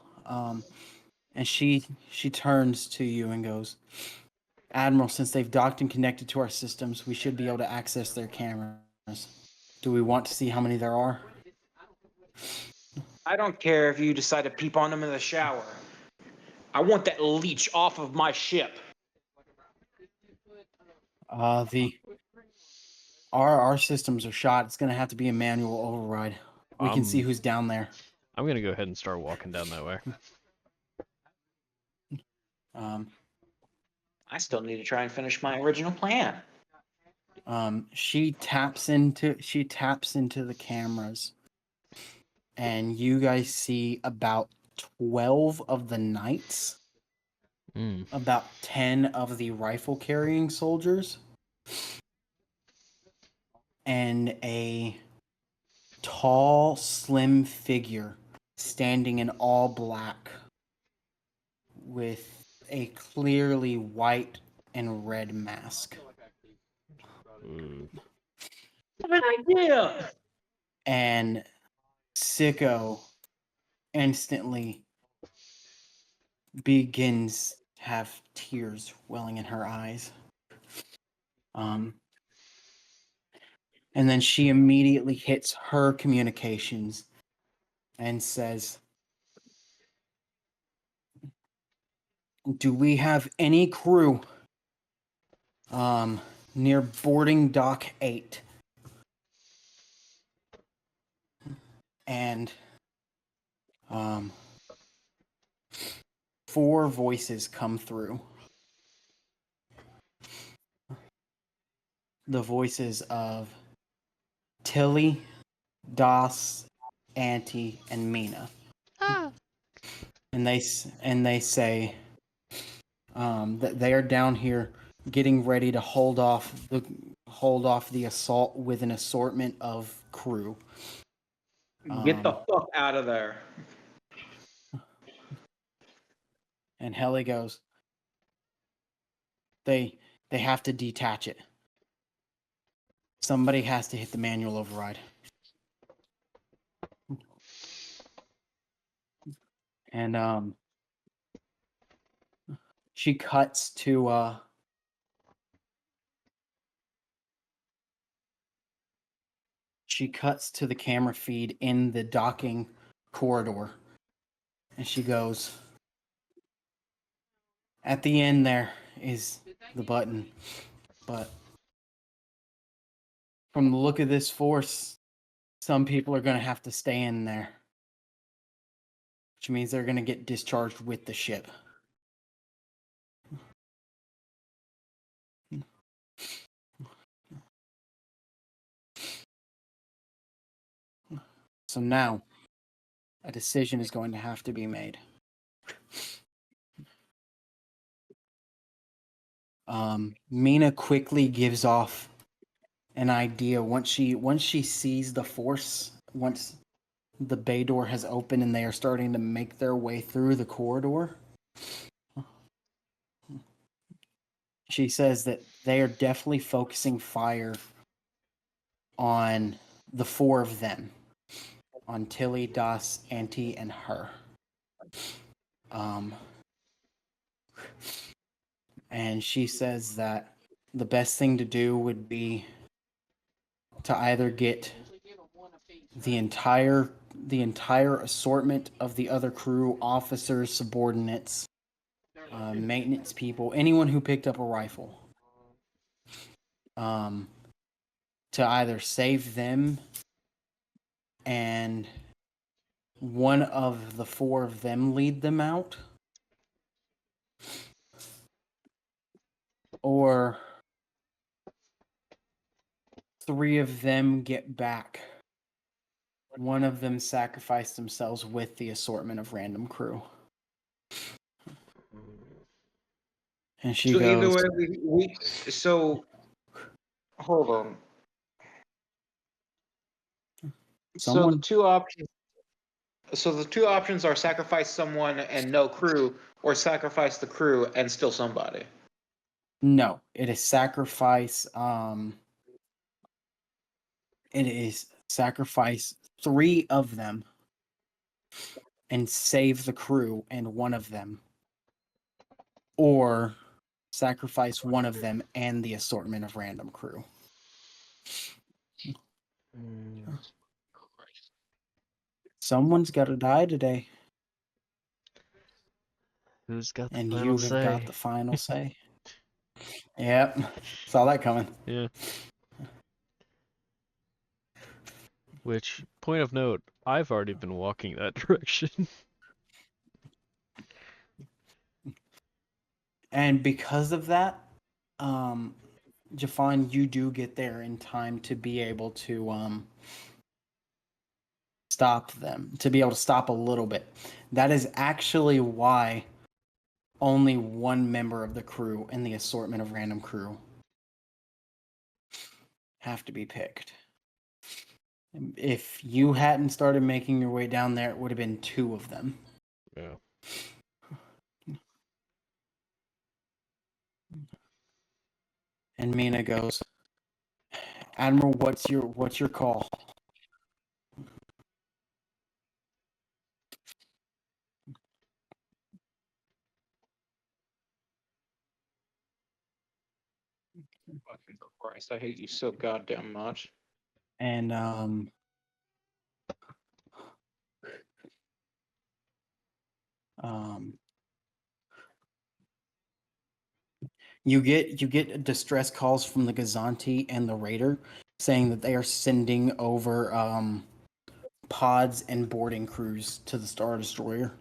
And she turns to you and goes, Admiral, since they've docked and connected to our systems, we should be able to access their cameras. Do we want to see how many there are? I don't care if you decide to peep on them in the shower. I want that leech off of my ship. Our systems are shot. It's gonna have to be a manual override. We can see who's down there. I'm gonna go ahead and start walking down that way. I still need to try and finish my original plan. She taps into the cameras, and you guys see about 12 of the knights, about 10 of the rifle carrying soldiers, and a tall, slim figure standing in all black with a clearly white and red mask. What an idea! And Sicko instantly begins to have tears welling in her eyes. And then she immediately hits her communications and says, do we have any crew near boarding dock 8? And 4 voices come through. The voices of Tilly, Das, Auntie, and Mina. And they say that they are down here getting ready to hold off the assault with an assortment of crew. Get the fuck out of there. And Helly goes, they have to detach it. Somebody has to hit the manual override. And she cuts to the camera feed in the docking corridor. And she goes, at the end there is the button. But from the look of this force, some people are going to have to stay in there. Which means they're going to get discharged with the ship. So now, a decision is going to have to be made. Mina quickly gives off an idea once she sees the force, once the bay door has opened and they are starting to make their way through the corridor. She says that they are definitely focusing fire on the four of them, on Tilly, Das, Auntie, and her. And she says that the best thing to do would be to either get the entire assortment of the other crew, officers, subordinates, maintenance people, anyone who picked up a rifle, to either save them and one of the four of them lead them out, or three of them get back. One of them sacrifice themselves with the assortment of random crew. And she So goes, either way, so hold on. So the Someone- two options. So the two options are sacrifice someone and no crew, or sacrifice the crew and still somebody. no, it is sacrifice. It is sacrifice three of them and save the crew and one of them, or sacrifice one of them and the assortment of random crew. Someone's got to die today, Who's got the and final you have say? got the final say. Yep, saw that coming. Yeah. Which, point of note, I've already been walking that direction. And because of that, Jafan, you do get there in time to be able to stop them, to be able to stop a little bit. That is actually why only one member of the crew and the assortment of random crew have to be picked. If you hadn't started making your way down there, it would have been two of them. Yeah. And Mina goes, Admiral, what's your call? Fucking Christ, I hate you so goddamn much. And you get distress calls from the Gazanti and the Raider saying that they are sending over pods and boarding crews to the Star Destroyer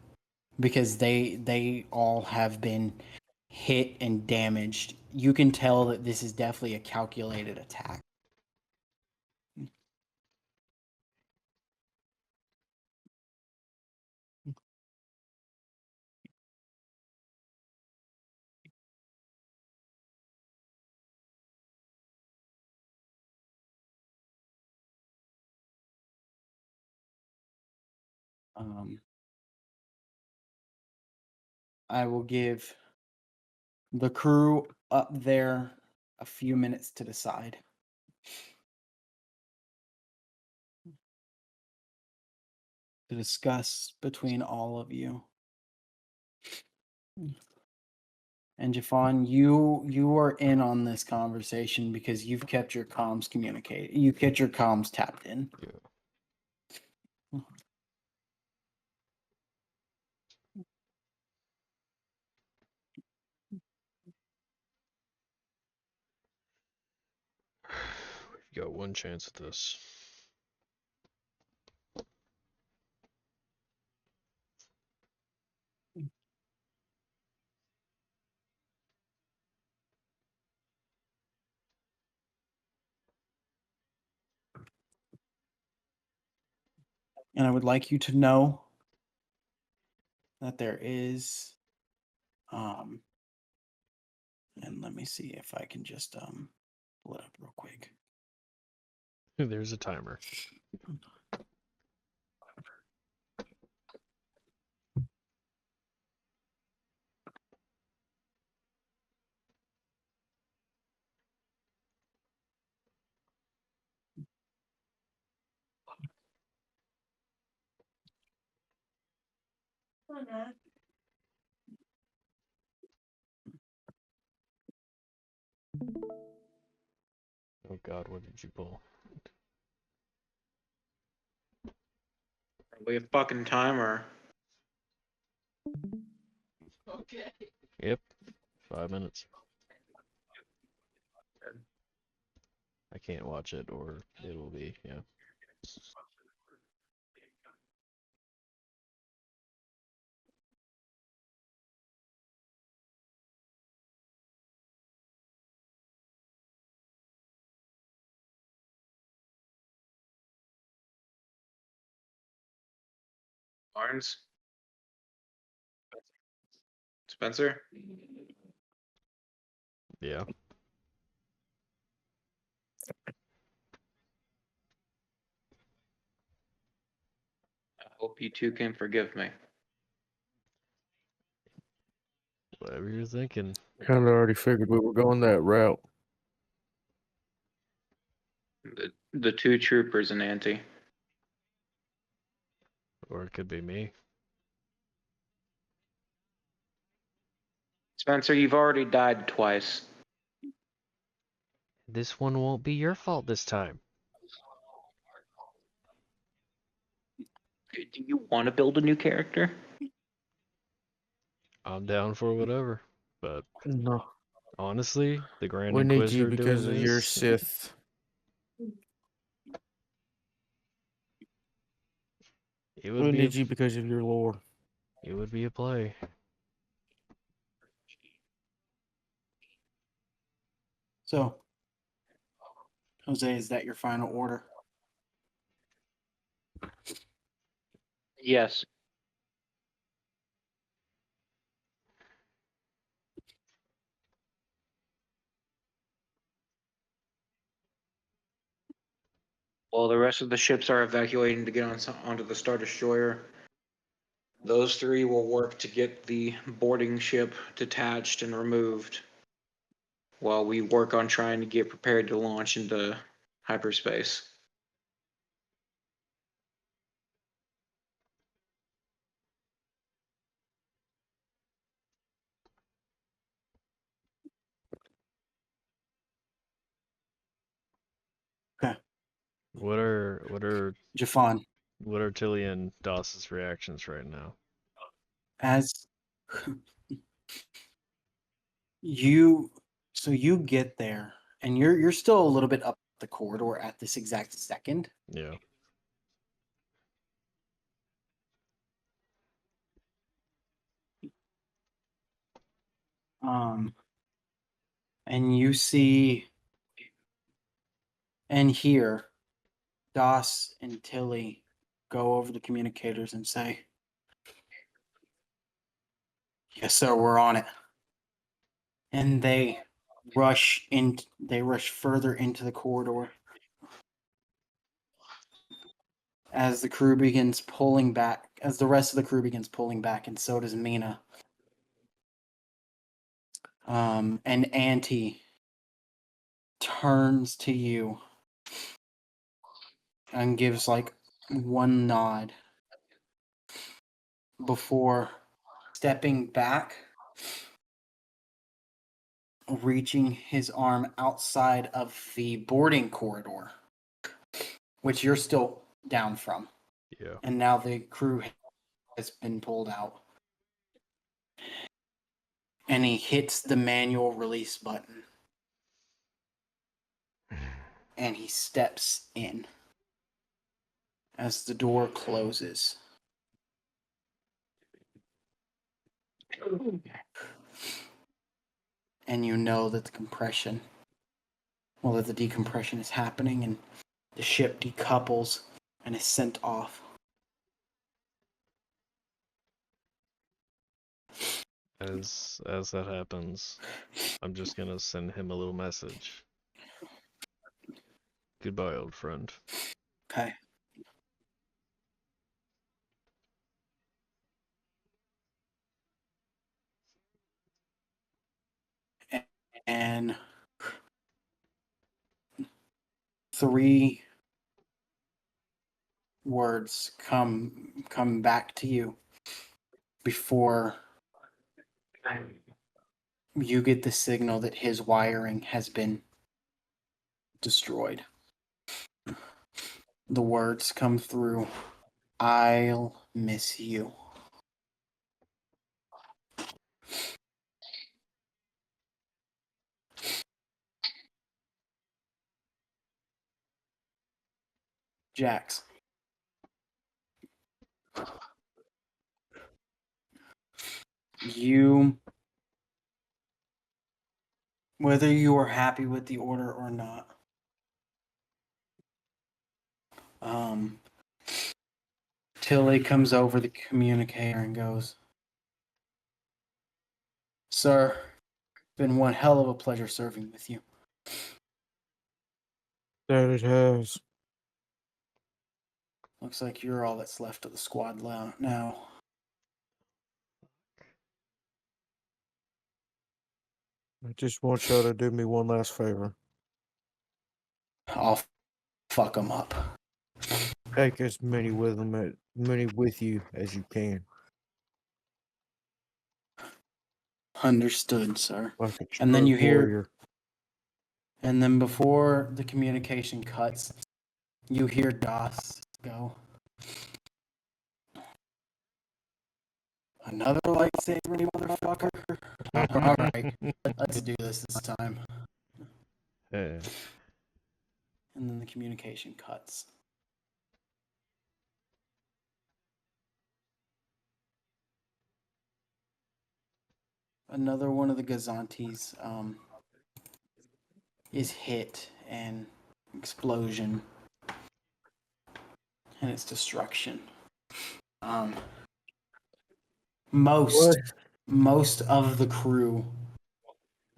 because they all have been hit and damaged. You can tell that this is definitely a calculated attack. I will give the crew up there a few minutes to decide. To discuss between all of you. And Jafan, you are in on this conversation because you've kept your comms you kept your comms tapped in. Yeah. We've got one chance at this. And I would like you to know that there is and let me see if I can just pull it up real quick. There's a timer. Oh God, what did you pull? Probably a fucking timer. Okay. Yep. 5 minutes. I can't watch it or it will be, yeah. Barnes? Spencer? Yeah. I hope you two can forgive me. Whatever you're thinking. Kind of already figured we were going that route. The two troopers and Auntie. Or it could be me. Spencer, you've already died twice. This one won't be your fault this time. Do you want to build a new character? I'm down for whatever. But No, honestly, the Grand we need you Inquisitor because doing of your this, Sith. it We would be need you because of your lore. a play. So, Jose, is that your final order? Yes. While the rest of the ships are evacuating to get onto the Star Destroyer, those three will work to get the boarding ship detached and removed, while we work on trying to get prepared to launch into hyperspace. Okay. What are Jafan, Tilly and Doss's reactions right now? as you you get there and you're still a little bit up the corridor at this exact second. Yeah. And you see and hear Doss and Tilly go over the communicators and say, "Yes, sir, we're on it." And they rush further into the corridor as the crew begins pulling back, as the rest of the crew begins pulling back, and so does Mina. And Auntie turns to you and gives like one nod before stepping back reaching his arm outside of the boarding corridor, which you're still down from. Yeah. And now the crew has been pulled out. And he hits the manual release button. And he steps in as the door closes. And you know that that the decompression is happening and the ship decouples and is sent off. As that happens, I'm just gonna send him a little message. Goodbye, old friend. Okay. And 3 words come back to you before you get the signal that his wiring has been destroyed. The words come through, "I'll miss you." Jax. Whether you are happy with the order or not, Tilly comes over the communicator and goes, "Sir, it's been one hell of a pleasure serving with you. That it has. Looks like you're all that's left of the squad now. I just want y'all to do me one last favor. I'll fuck them up." Take as many with you as you can. Understood, sir. Like a And then true you hear, warrior. and then before the communication cuts, you hear Doss go, "Another lightsaber, you motherfucker? All right, let's do this time." Hey. And then the communication cuts. Another one of the Gazantes is hit and explosion and its destruction. Most of the crew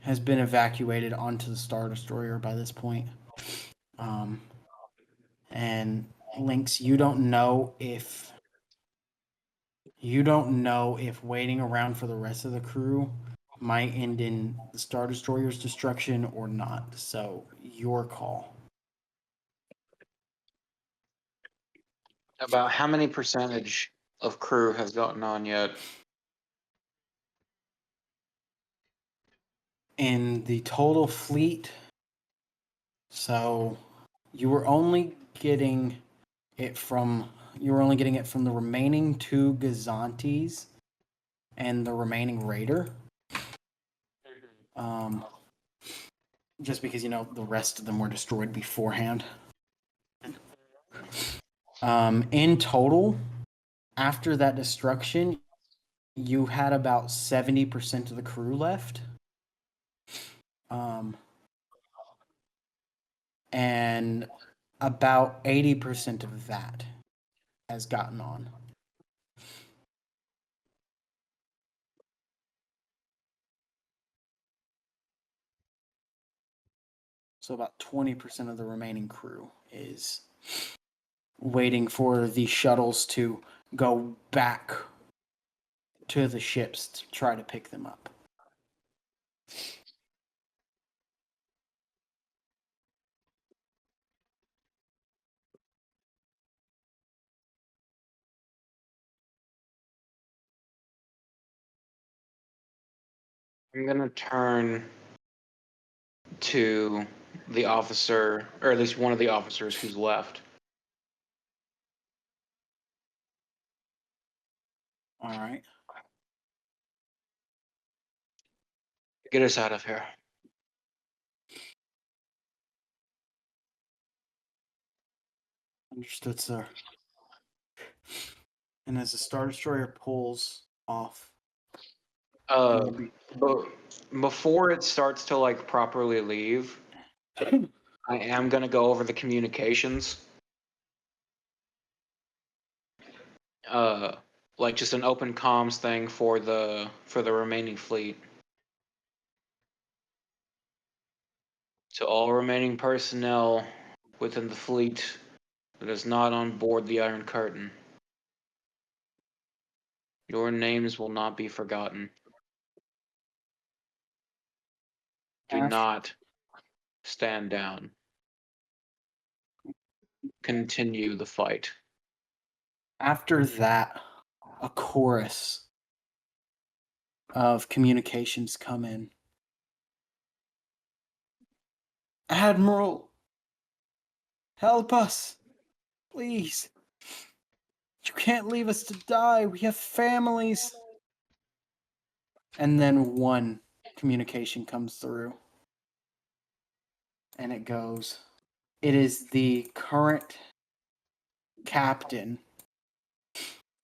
has been evacuated onto the Star Destroyer by this point. And Lynx, you don't know if waiting around for the rest of the crew might end in the Star Destroyer's destruction or not. So your call. About how many percentage of crew has gotten on yet? In the total fleet, so you were only getting it from the remaining 2 Gazantes and the remaining Raider. Just because the rest of them were destroyed beforehand. In total, after that destruction, you had about 70% of the crew left. And about 80% of that has gotten on. So about 20% of the remaining crew is waiting for the shuttles to go back to the ships to try to pick them up. I'm gonna turn to the officer, or at least one of the officers who's left. All right. Get us out of here. Understood, sir. And as the Star Destroyer pulls off, But before it starts to like properly leave, I am gonna go over the communications. Like just an open comms thing for the remaining fleet. To all remaining personnel within the fleet that is not on board the Iron Curtain, your names will not be forgotten. Do Af- not stand down. Continue the fight. after that, a chorus of communications come in. Admiral, help us, please. You can't leave us to die. We have families. And then one communication comes through. And it goes, it is the current captain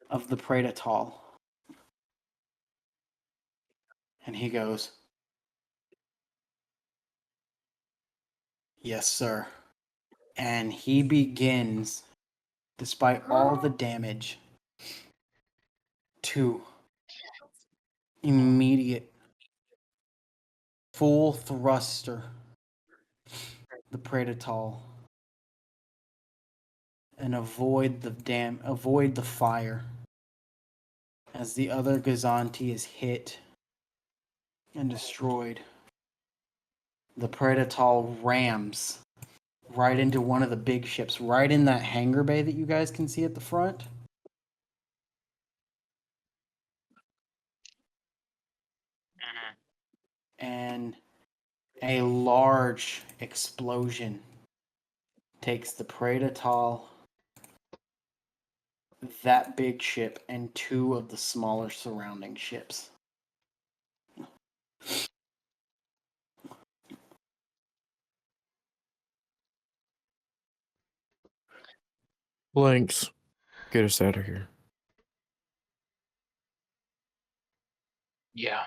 of the Predatal. And he goes, yes, sir. And he begins, despite all the damage, to immediate full thruster the Predatal and avoid the fire as the other Gazanti is hit and destroyed. The Predatal rams right into one of the big ships, right in that hangar bay that you guys can see at the front. And a large explosion takes the Predatal, that big ship, and two of the smaller surrounding ships. Lyinxs, get us out of here. Yeah.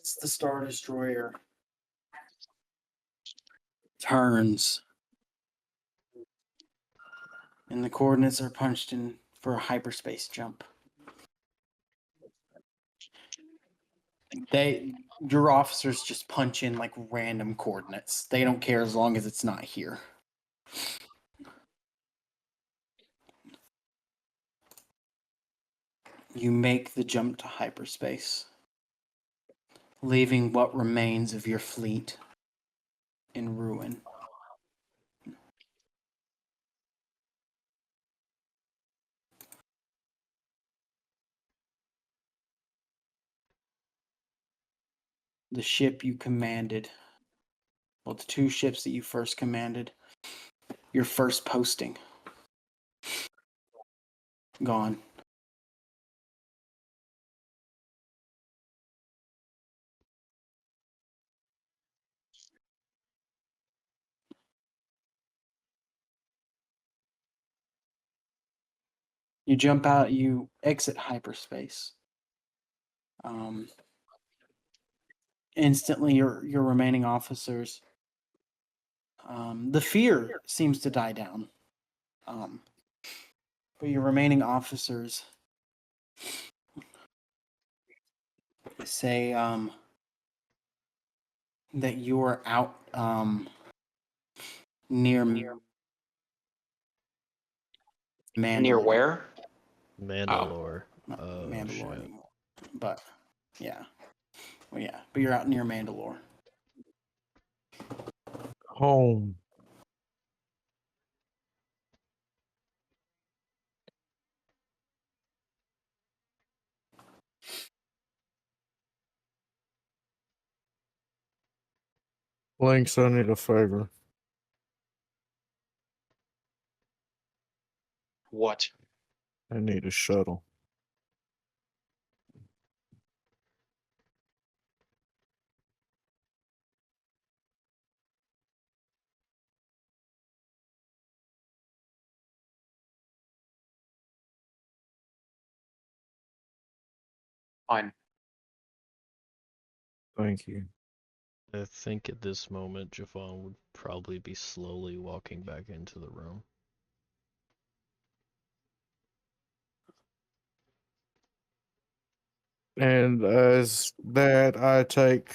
As the Star Destroyer turns, and the coordinates are punched in for a hyperspace jump. Your officers just punch in like random coordinates. They don't care as long as it's not here. You make the jump to hyperspace, leaving what remains of your fleet in ruin. The ship you commanded, well, the two ships that you first commanded, your first posting, gone. You jump out, you exit hyperspace. Instantly, your remaining officers, the fear seems to die down. But your remaining officers say that you are out near Mandalore. Near where? Mandalore. Not Oh, Mandalore shit. anymore. But yeah. Well, yeah. But you're out near Mandalore. home. Lyinxs, I need a favor. What? I need a shuttle. Fine. Thank you. I think at this moment, Jafan would probably be slowly walking back into the room. And as that, I take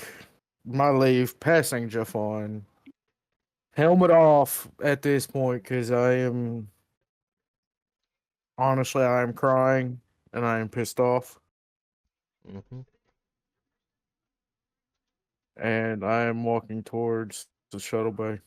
my leave, passing Jafan. Helmet off at this point, because I am honestly, I am crying and I am pissed off, Mm-hmm. and I am walking towards the shuttle bay.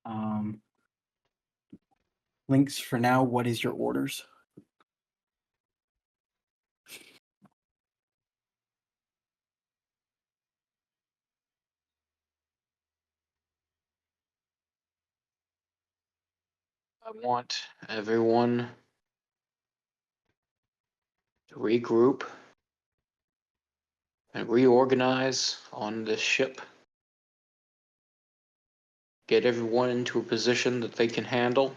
Um, Lyinxs, for now, what is your orders? I want everyone to regroup and reorganize on this ship. Get everyone into a position that they can handle.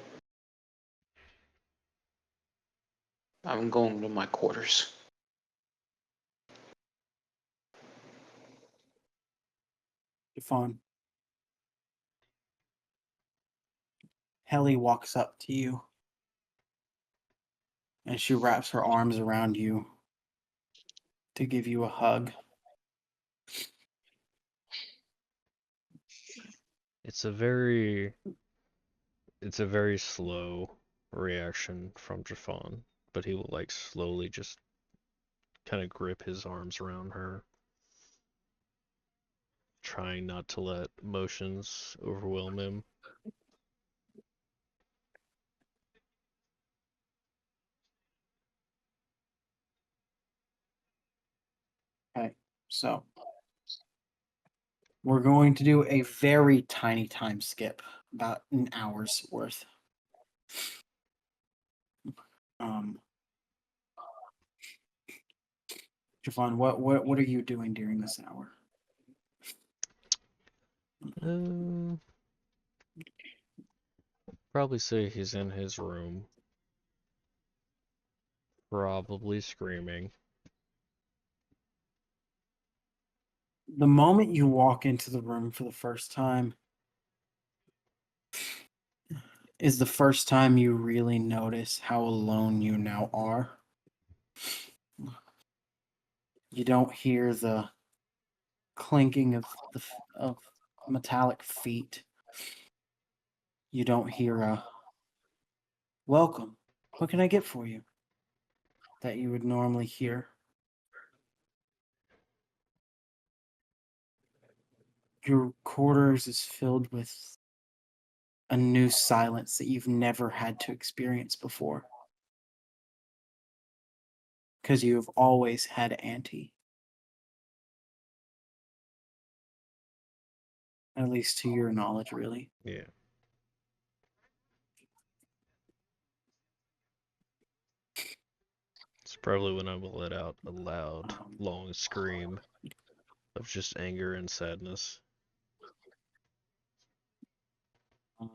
I'm going to my quarters. Jafan. Helly walks up to you and she wraps her arms around you to give you a hug. It's a very slow reaction from Jafan, but he will like slowly just kind of grip his arms around her, trying not to let emotions overwhelm him. Okay, so we're going to do a very tiny time skip, about an hour's worth. Jafan, what are you doing during this hour? Probably say he's in his room, probably screaming. The moment you walk into the room for the first time is the first time you really notice how alone you now are. You don't hear the clinking of metallic feet. You don't hear a welcome. What can I get for you? That you would normally hear. Your quarters is filled with a new silence that you've never had to experience before. Because you have always had Auntie. At least to your knowledge, really. Yeah. It's probably when I will let out a loud, long scream of just anger and sadness. Um,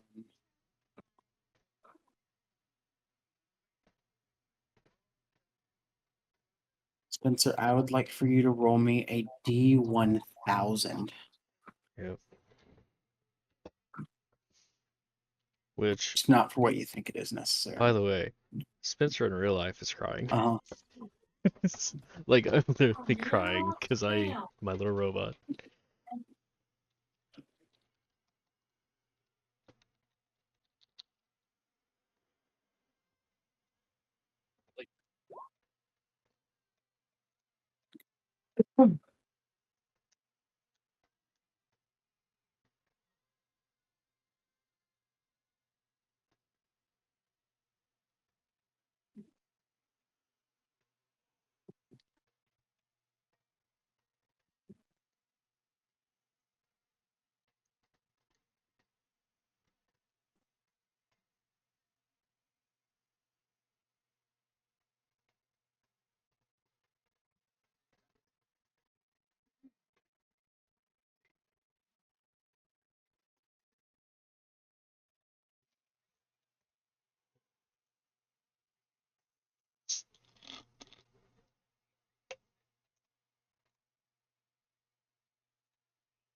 Spencer, I would like for you to roll me a D1000. Yep. Which, It's not for what you think it is necessarily. by the way, Spencer in real life is crying. Uh-huh. Like, I'm literally crying because I ate my little robot.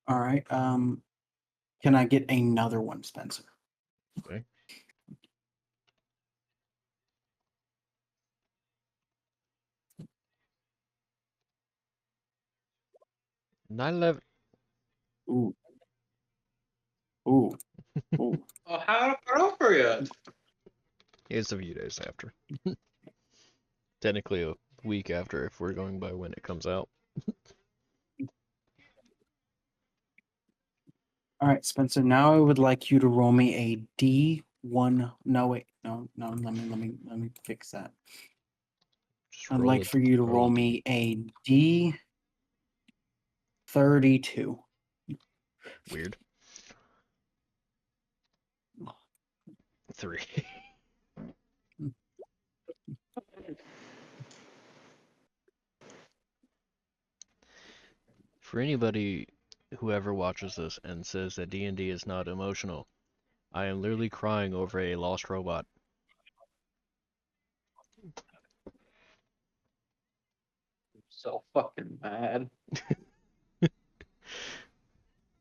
All right. Can I get another one, Spencer? Okay. Not 11. Ooh. Ooh. Ooh. Oh, how far over yet? It's a few days after. Technically a week after if we're going by when it comes out. All right, Spencer. Now I would like you to roll me a D1. No, wait. No. Let me fix that. Just I'd roll like it. for you to roll a me a D32. Weird. 3. For anybody who ever watches this and says that D&D is not emotional, I am literally crying over a lost robot. So fucking mad.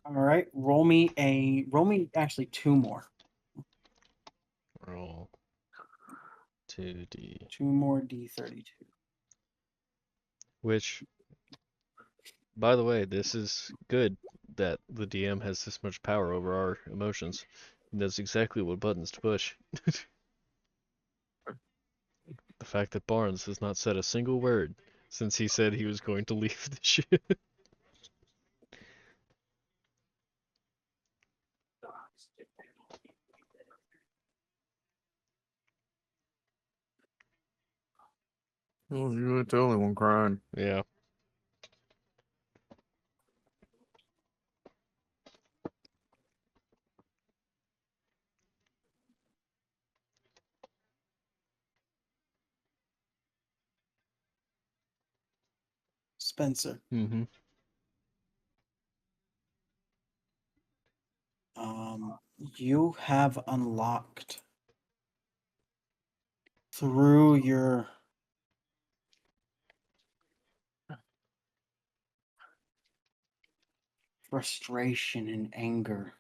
All right. Roll me actually two more. Roll 2D. Two more D32. Which, by the way, this is good that the DM has this much power over our emotions. He knows exactly what buttons to push. The fact that Barnes has not said a single word since he said he was going to leave the ship. Well, you ain't the only one crying. Yeah. Spencer. Mm-hmm. You have unlocked through your frustration and anger.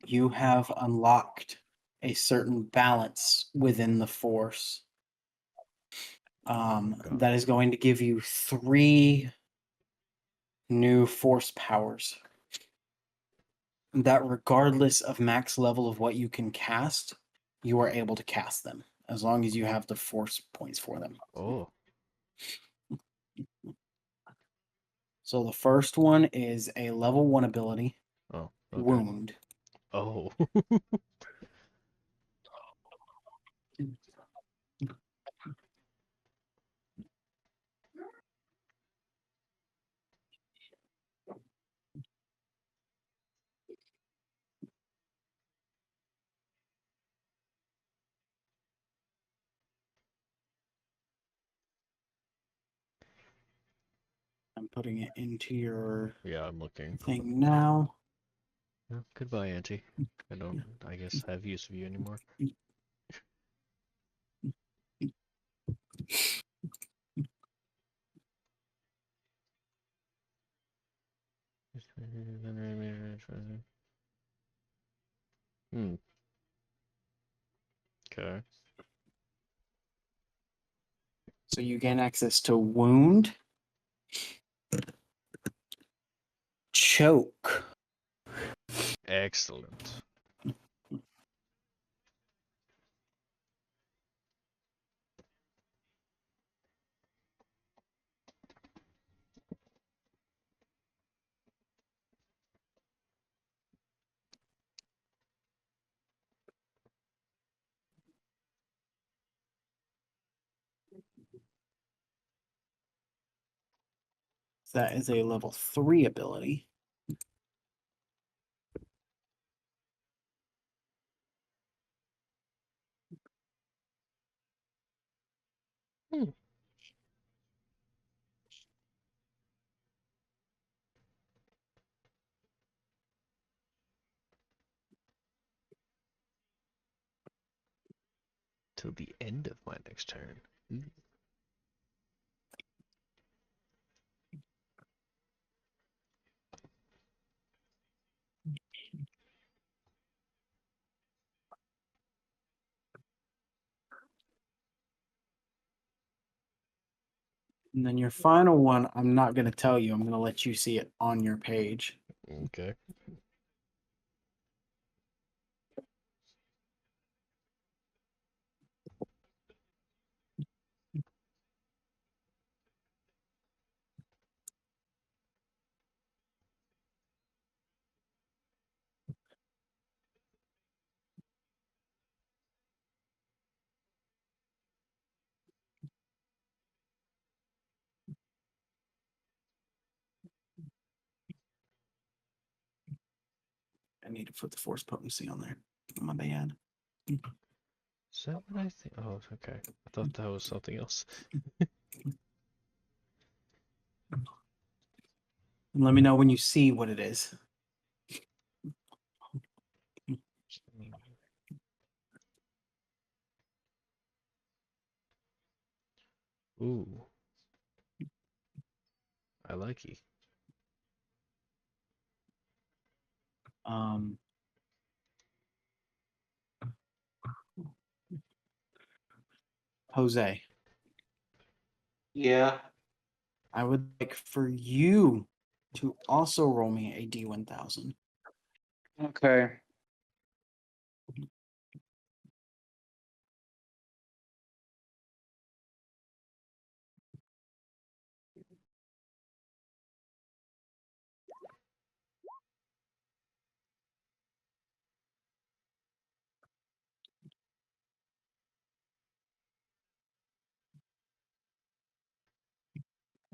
You have unlocked a certain balance within the force. God. That is going to give you 3 new force powers. That regardless of max level of what you can cast, you are able to cast them as long as you have the force points for them. Oh. So the first one is a level 1 ability, Oh. Okay. Wound. Oh. I'm putting it into your Yeah, I'm looking. thing now. Well, goodbye, Auntie. I don't, I guess, have use of you anymore. Hmm. Okay. So you gain access to wound, choke. Excellent. That is a level 3 ability. Hmm. Till the end of my next turn. Ooh. And then your final one, I'm not going to tell you. I'm going to let you see it on your page. Okay. I need to put the force potency on there. My bad. Is that what I think? Oh, okay. I thought that was something else. And let me know when you see what it is. Ooh. I like it. Um, Jose, Yeah. I would like for you to also roll me a D1000. Okay.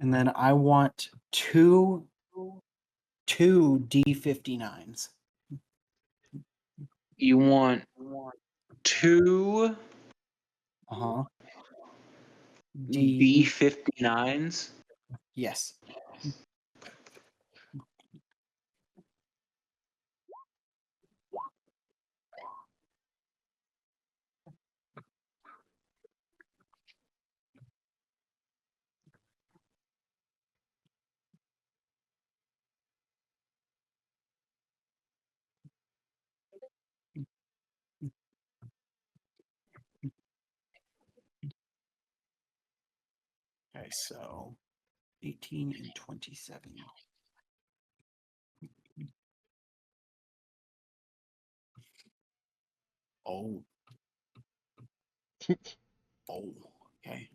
And then I want two D59s. You want two Uh-huh. B-59s? Yes. Okay, so 18 and 27. Oh. Oh, okay.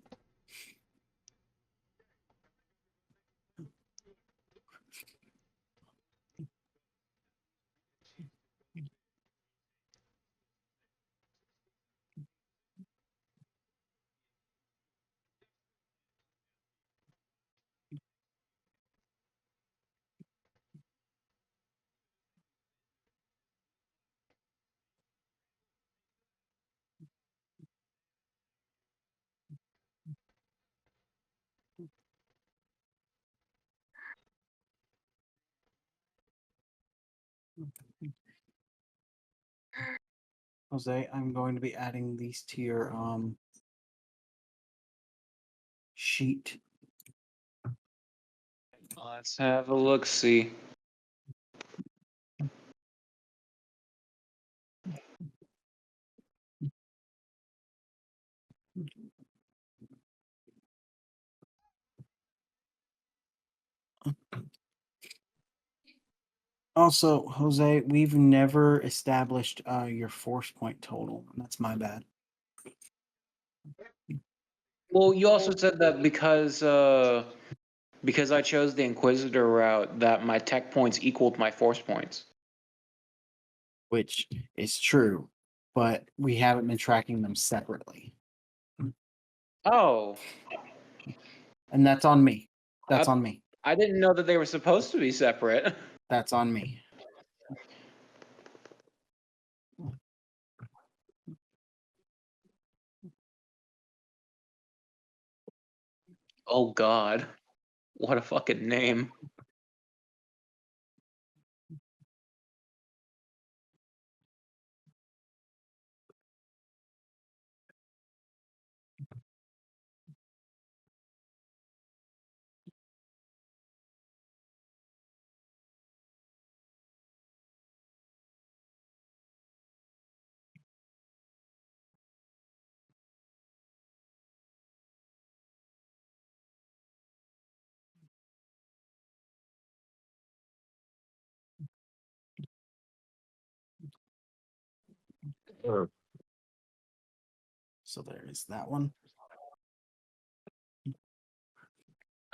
Jose, I'm going to be adding these to your sheet. Let's have a look-see. Also, Jose, we've never established your force point total. That's my bad. Well, you also said that because I chose the Inquisitor route, that my tech points equaled my force points. Which is true, but we haven't been tracking them separately. Oh, And that's on me. That's on me. I didn't know that they were supposed to be separate. That's on me. Oh God, what a fucking name. So there is that one.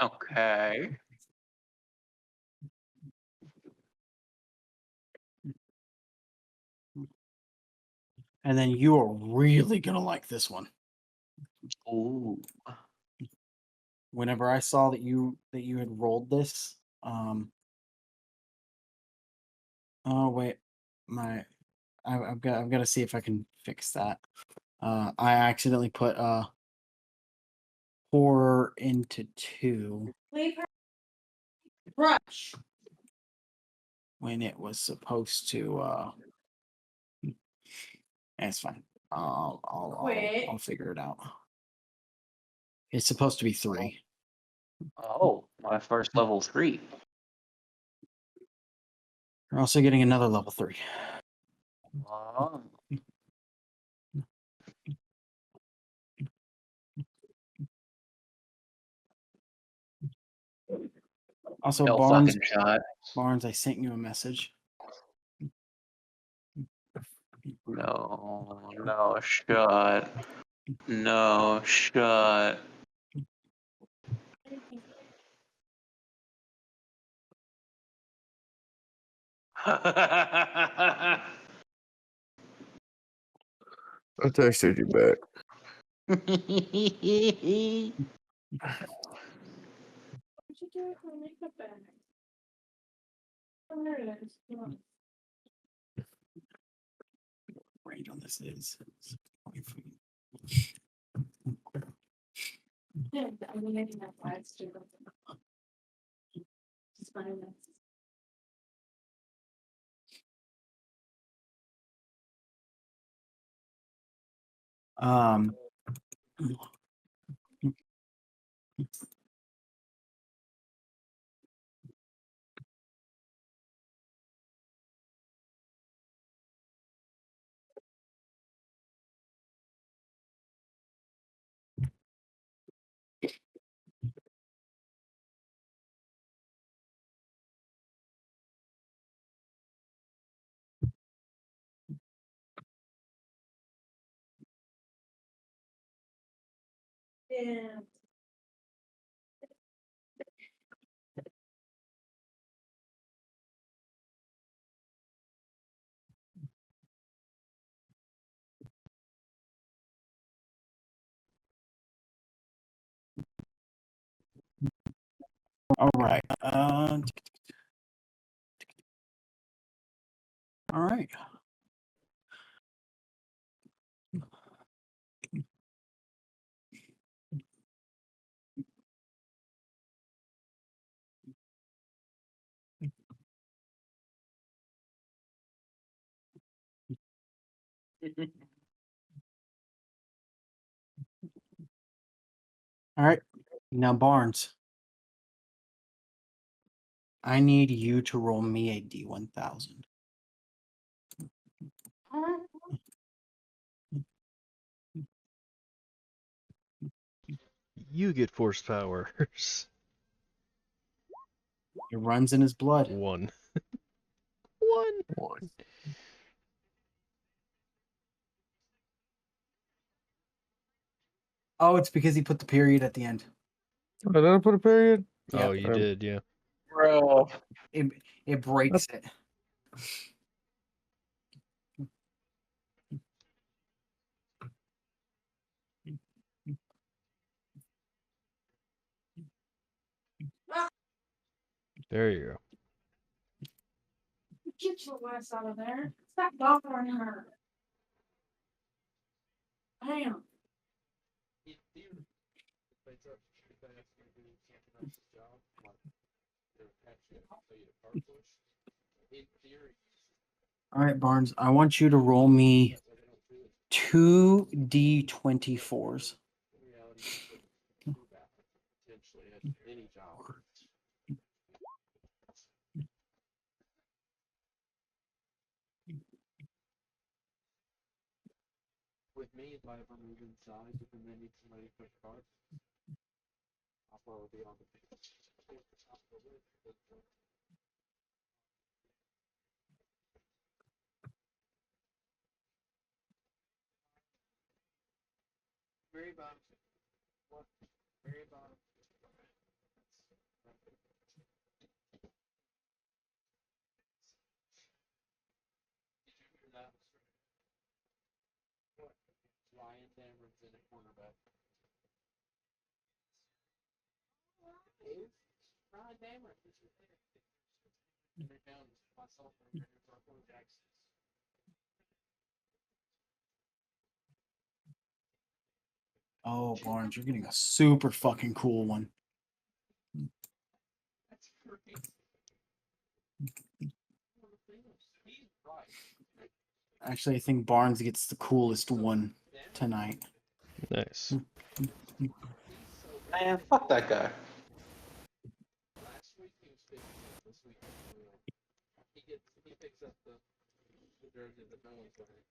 Okay. And then you are really gonna like this one. Ooh. Whenever I saw that you had rolled this, oh wait, I've got to see if I can fix that. I accidentally put horror into 2 Leave her. Brush. when it was supposed to. It's fine. I'll figure it out. It's supposed to be 3. Oh, my first level 3. You're also getting another level 3. Oh. Also, No Barnes, fucking shot. Barnes, I sent you a message. No shot. No shot. I texted you back. What'd you do with my makeup bag? Oh, there it is. Look. Range on this is 20 feet. Yeah, I mean, I can have lights too. It's fine. Um. Yeah. All right. All right. All right. Now, Barnes, I need you to roll me a D1000. You get force powers. It runs in his blood. 1. One. Oh, it's because he put the period at the end. Oh, did I put a period? Yeah. Oh, you did, yeah. Bro. It breaks it. There you go. Get your ass out of there. Stop bothering her. Damn. All right, Barnes. I want you to roll me 2d24s. With me, if I ever move inside, if they need somebody to push cards, I'll probably be on the very bottom. What? Very bottom. Lyinxs in a cornerback. Ryan Dameron. Down myself and Jackson. Oh, Barnes, you're getting a super fucking cool one. That's great. Actually, I think Barnes gets the coolest one tonight. Nice. Man, fuck that guy. Last week he was 50. This week he picks up the jersey that no one's wearing.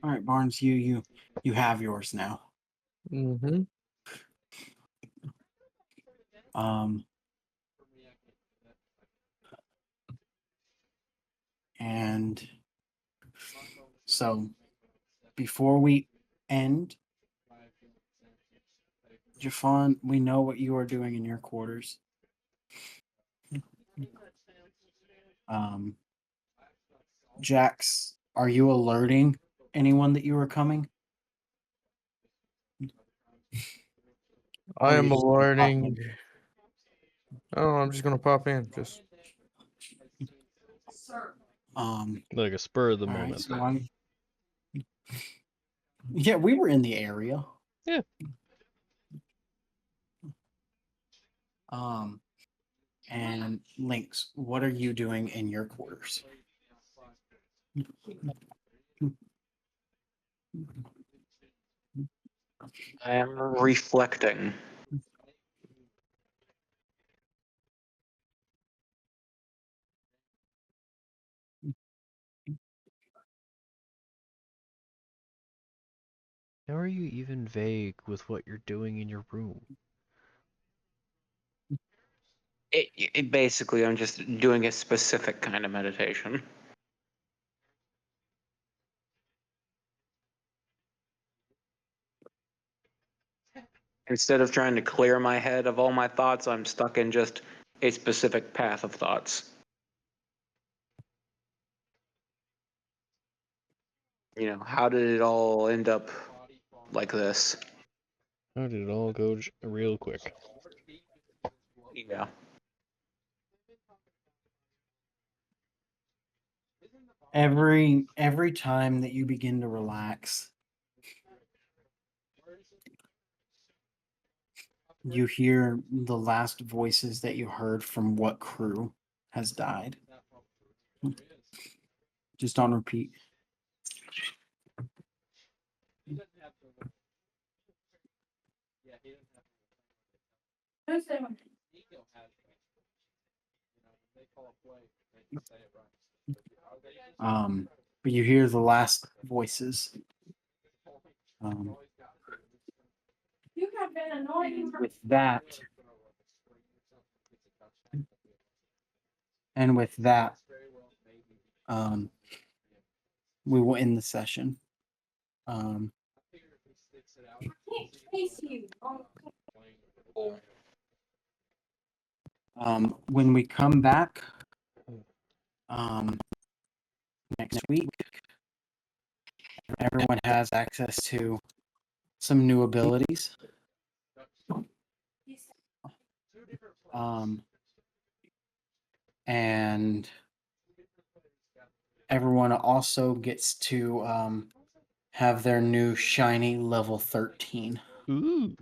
All right, Barnes, you have yours now. Mm-hmm. And so before we end, Jafan, we know what you are doing in your quarters. Jax, are you alerting anyone that you are coming? I Or am you're just gonna pop learning. in? Oh, I'm just gonna pop in. Just Like a spur of the all right, moment. so yeah, we were in the area. Yeah. And Lyinxs, what are you doing in your quarters? I am reflecting. How are you even vague with what you're doing in your room? Basically, I'm just doing a specific kind of meditation. Instead of trying to clear my head of all my thoughts, I'm stuck in just a specific path of thoughts. You know, how did it all end up like this? How did it all go real quick? Yeah. Every time that you begin to relax, you hear the last voices that you heard from what crew has died. Just on repeat. Who's doing it? But you hear the last voices. You have been annoying. With that, we will end the session. I can't chase you. When we come back next week, everyone has access to some new abilities. And everyone also gets to have their new shiny level 13. Ooh.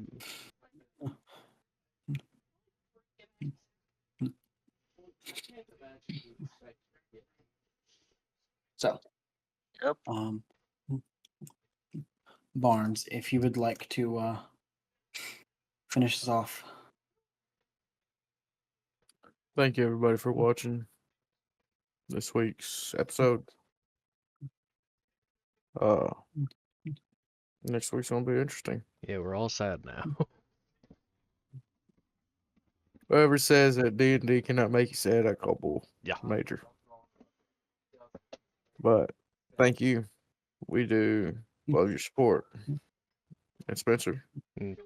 So, Yep. Barnes, if you would like to finish this off. Thank you, everybody, for watching this week's episode. Next week's gonna be interesting. Yeah, we're all sad now. Whoever says that D&D cannot make you sad, I call bull. Yeah. Major. But thank you. We do love your support. And Spencer, Mm.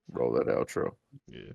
roll that outro. Yeah.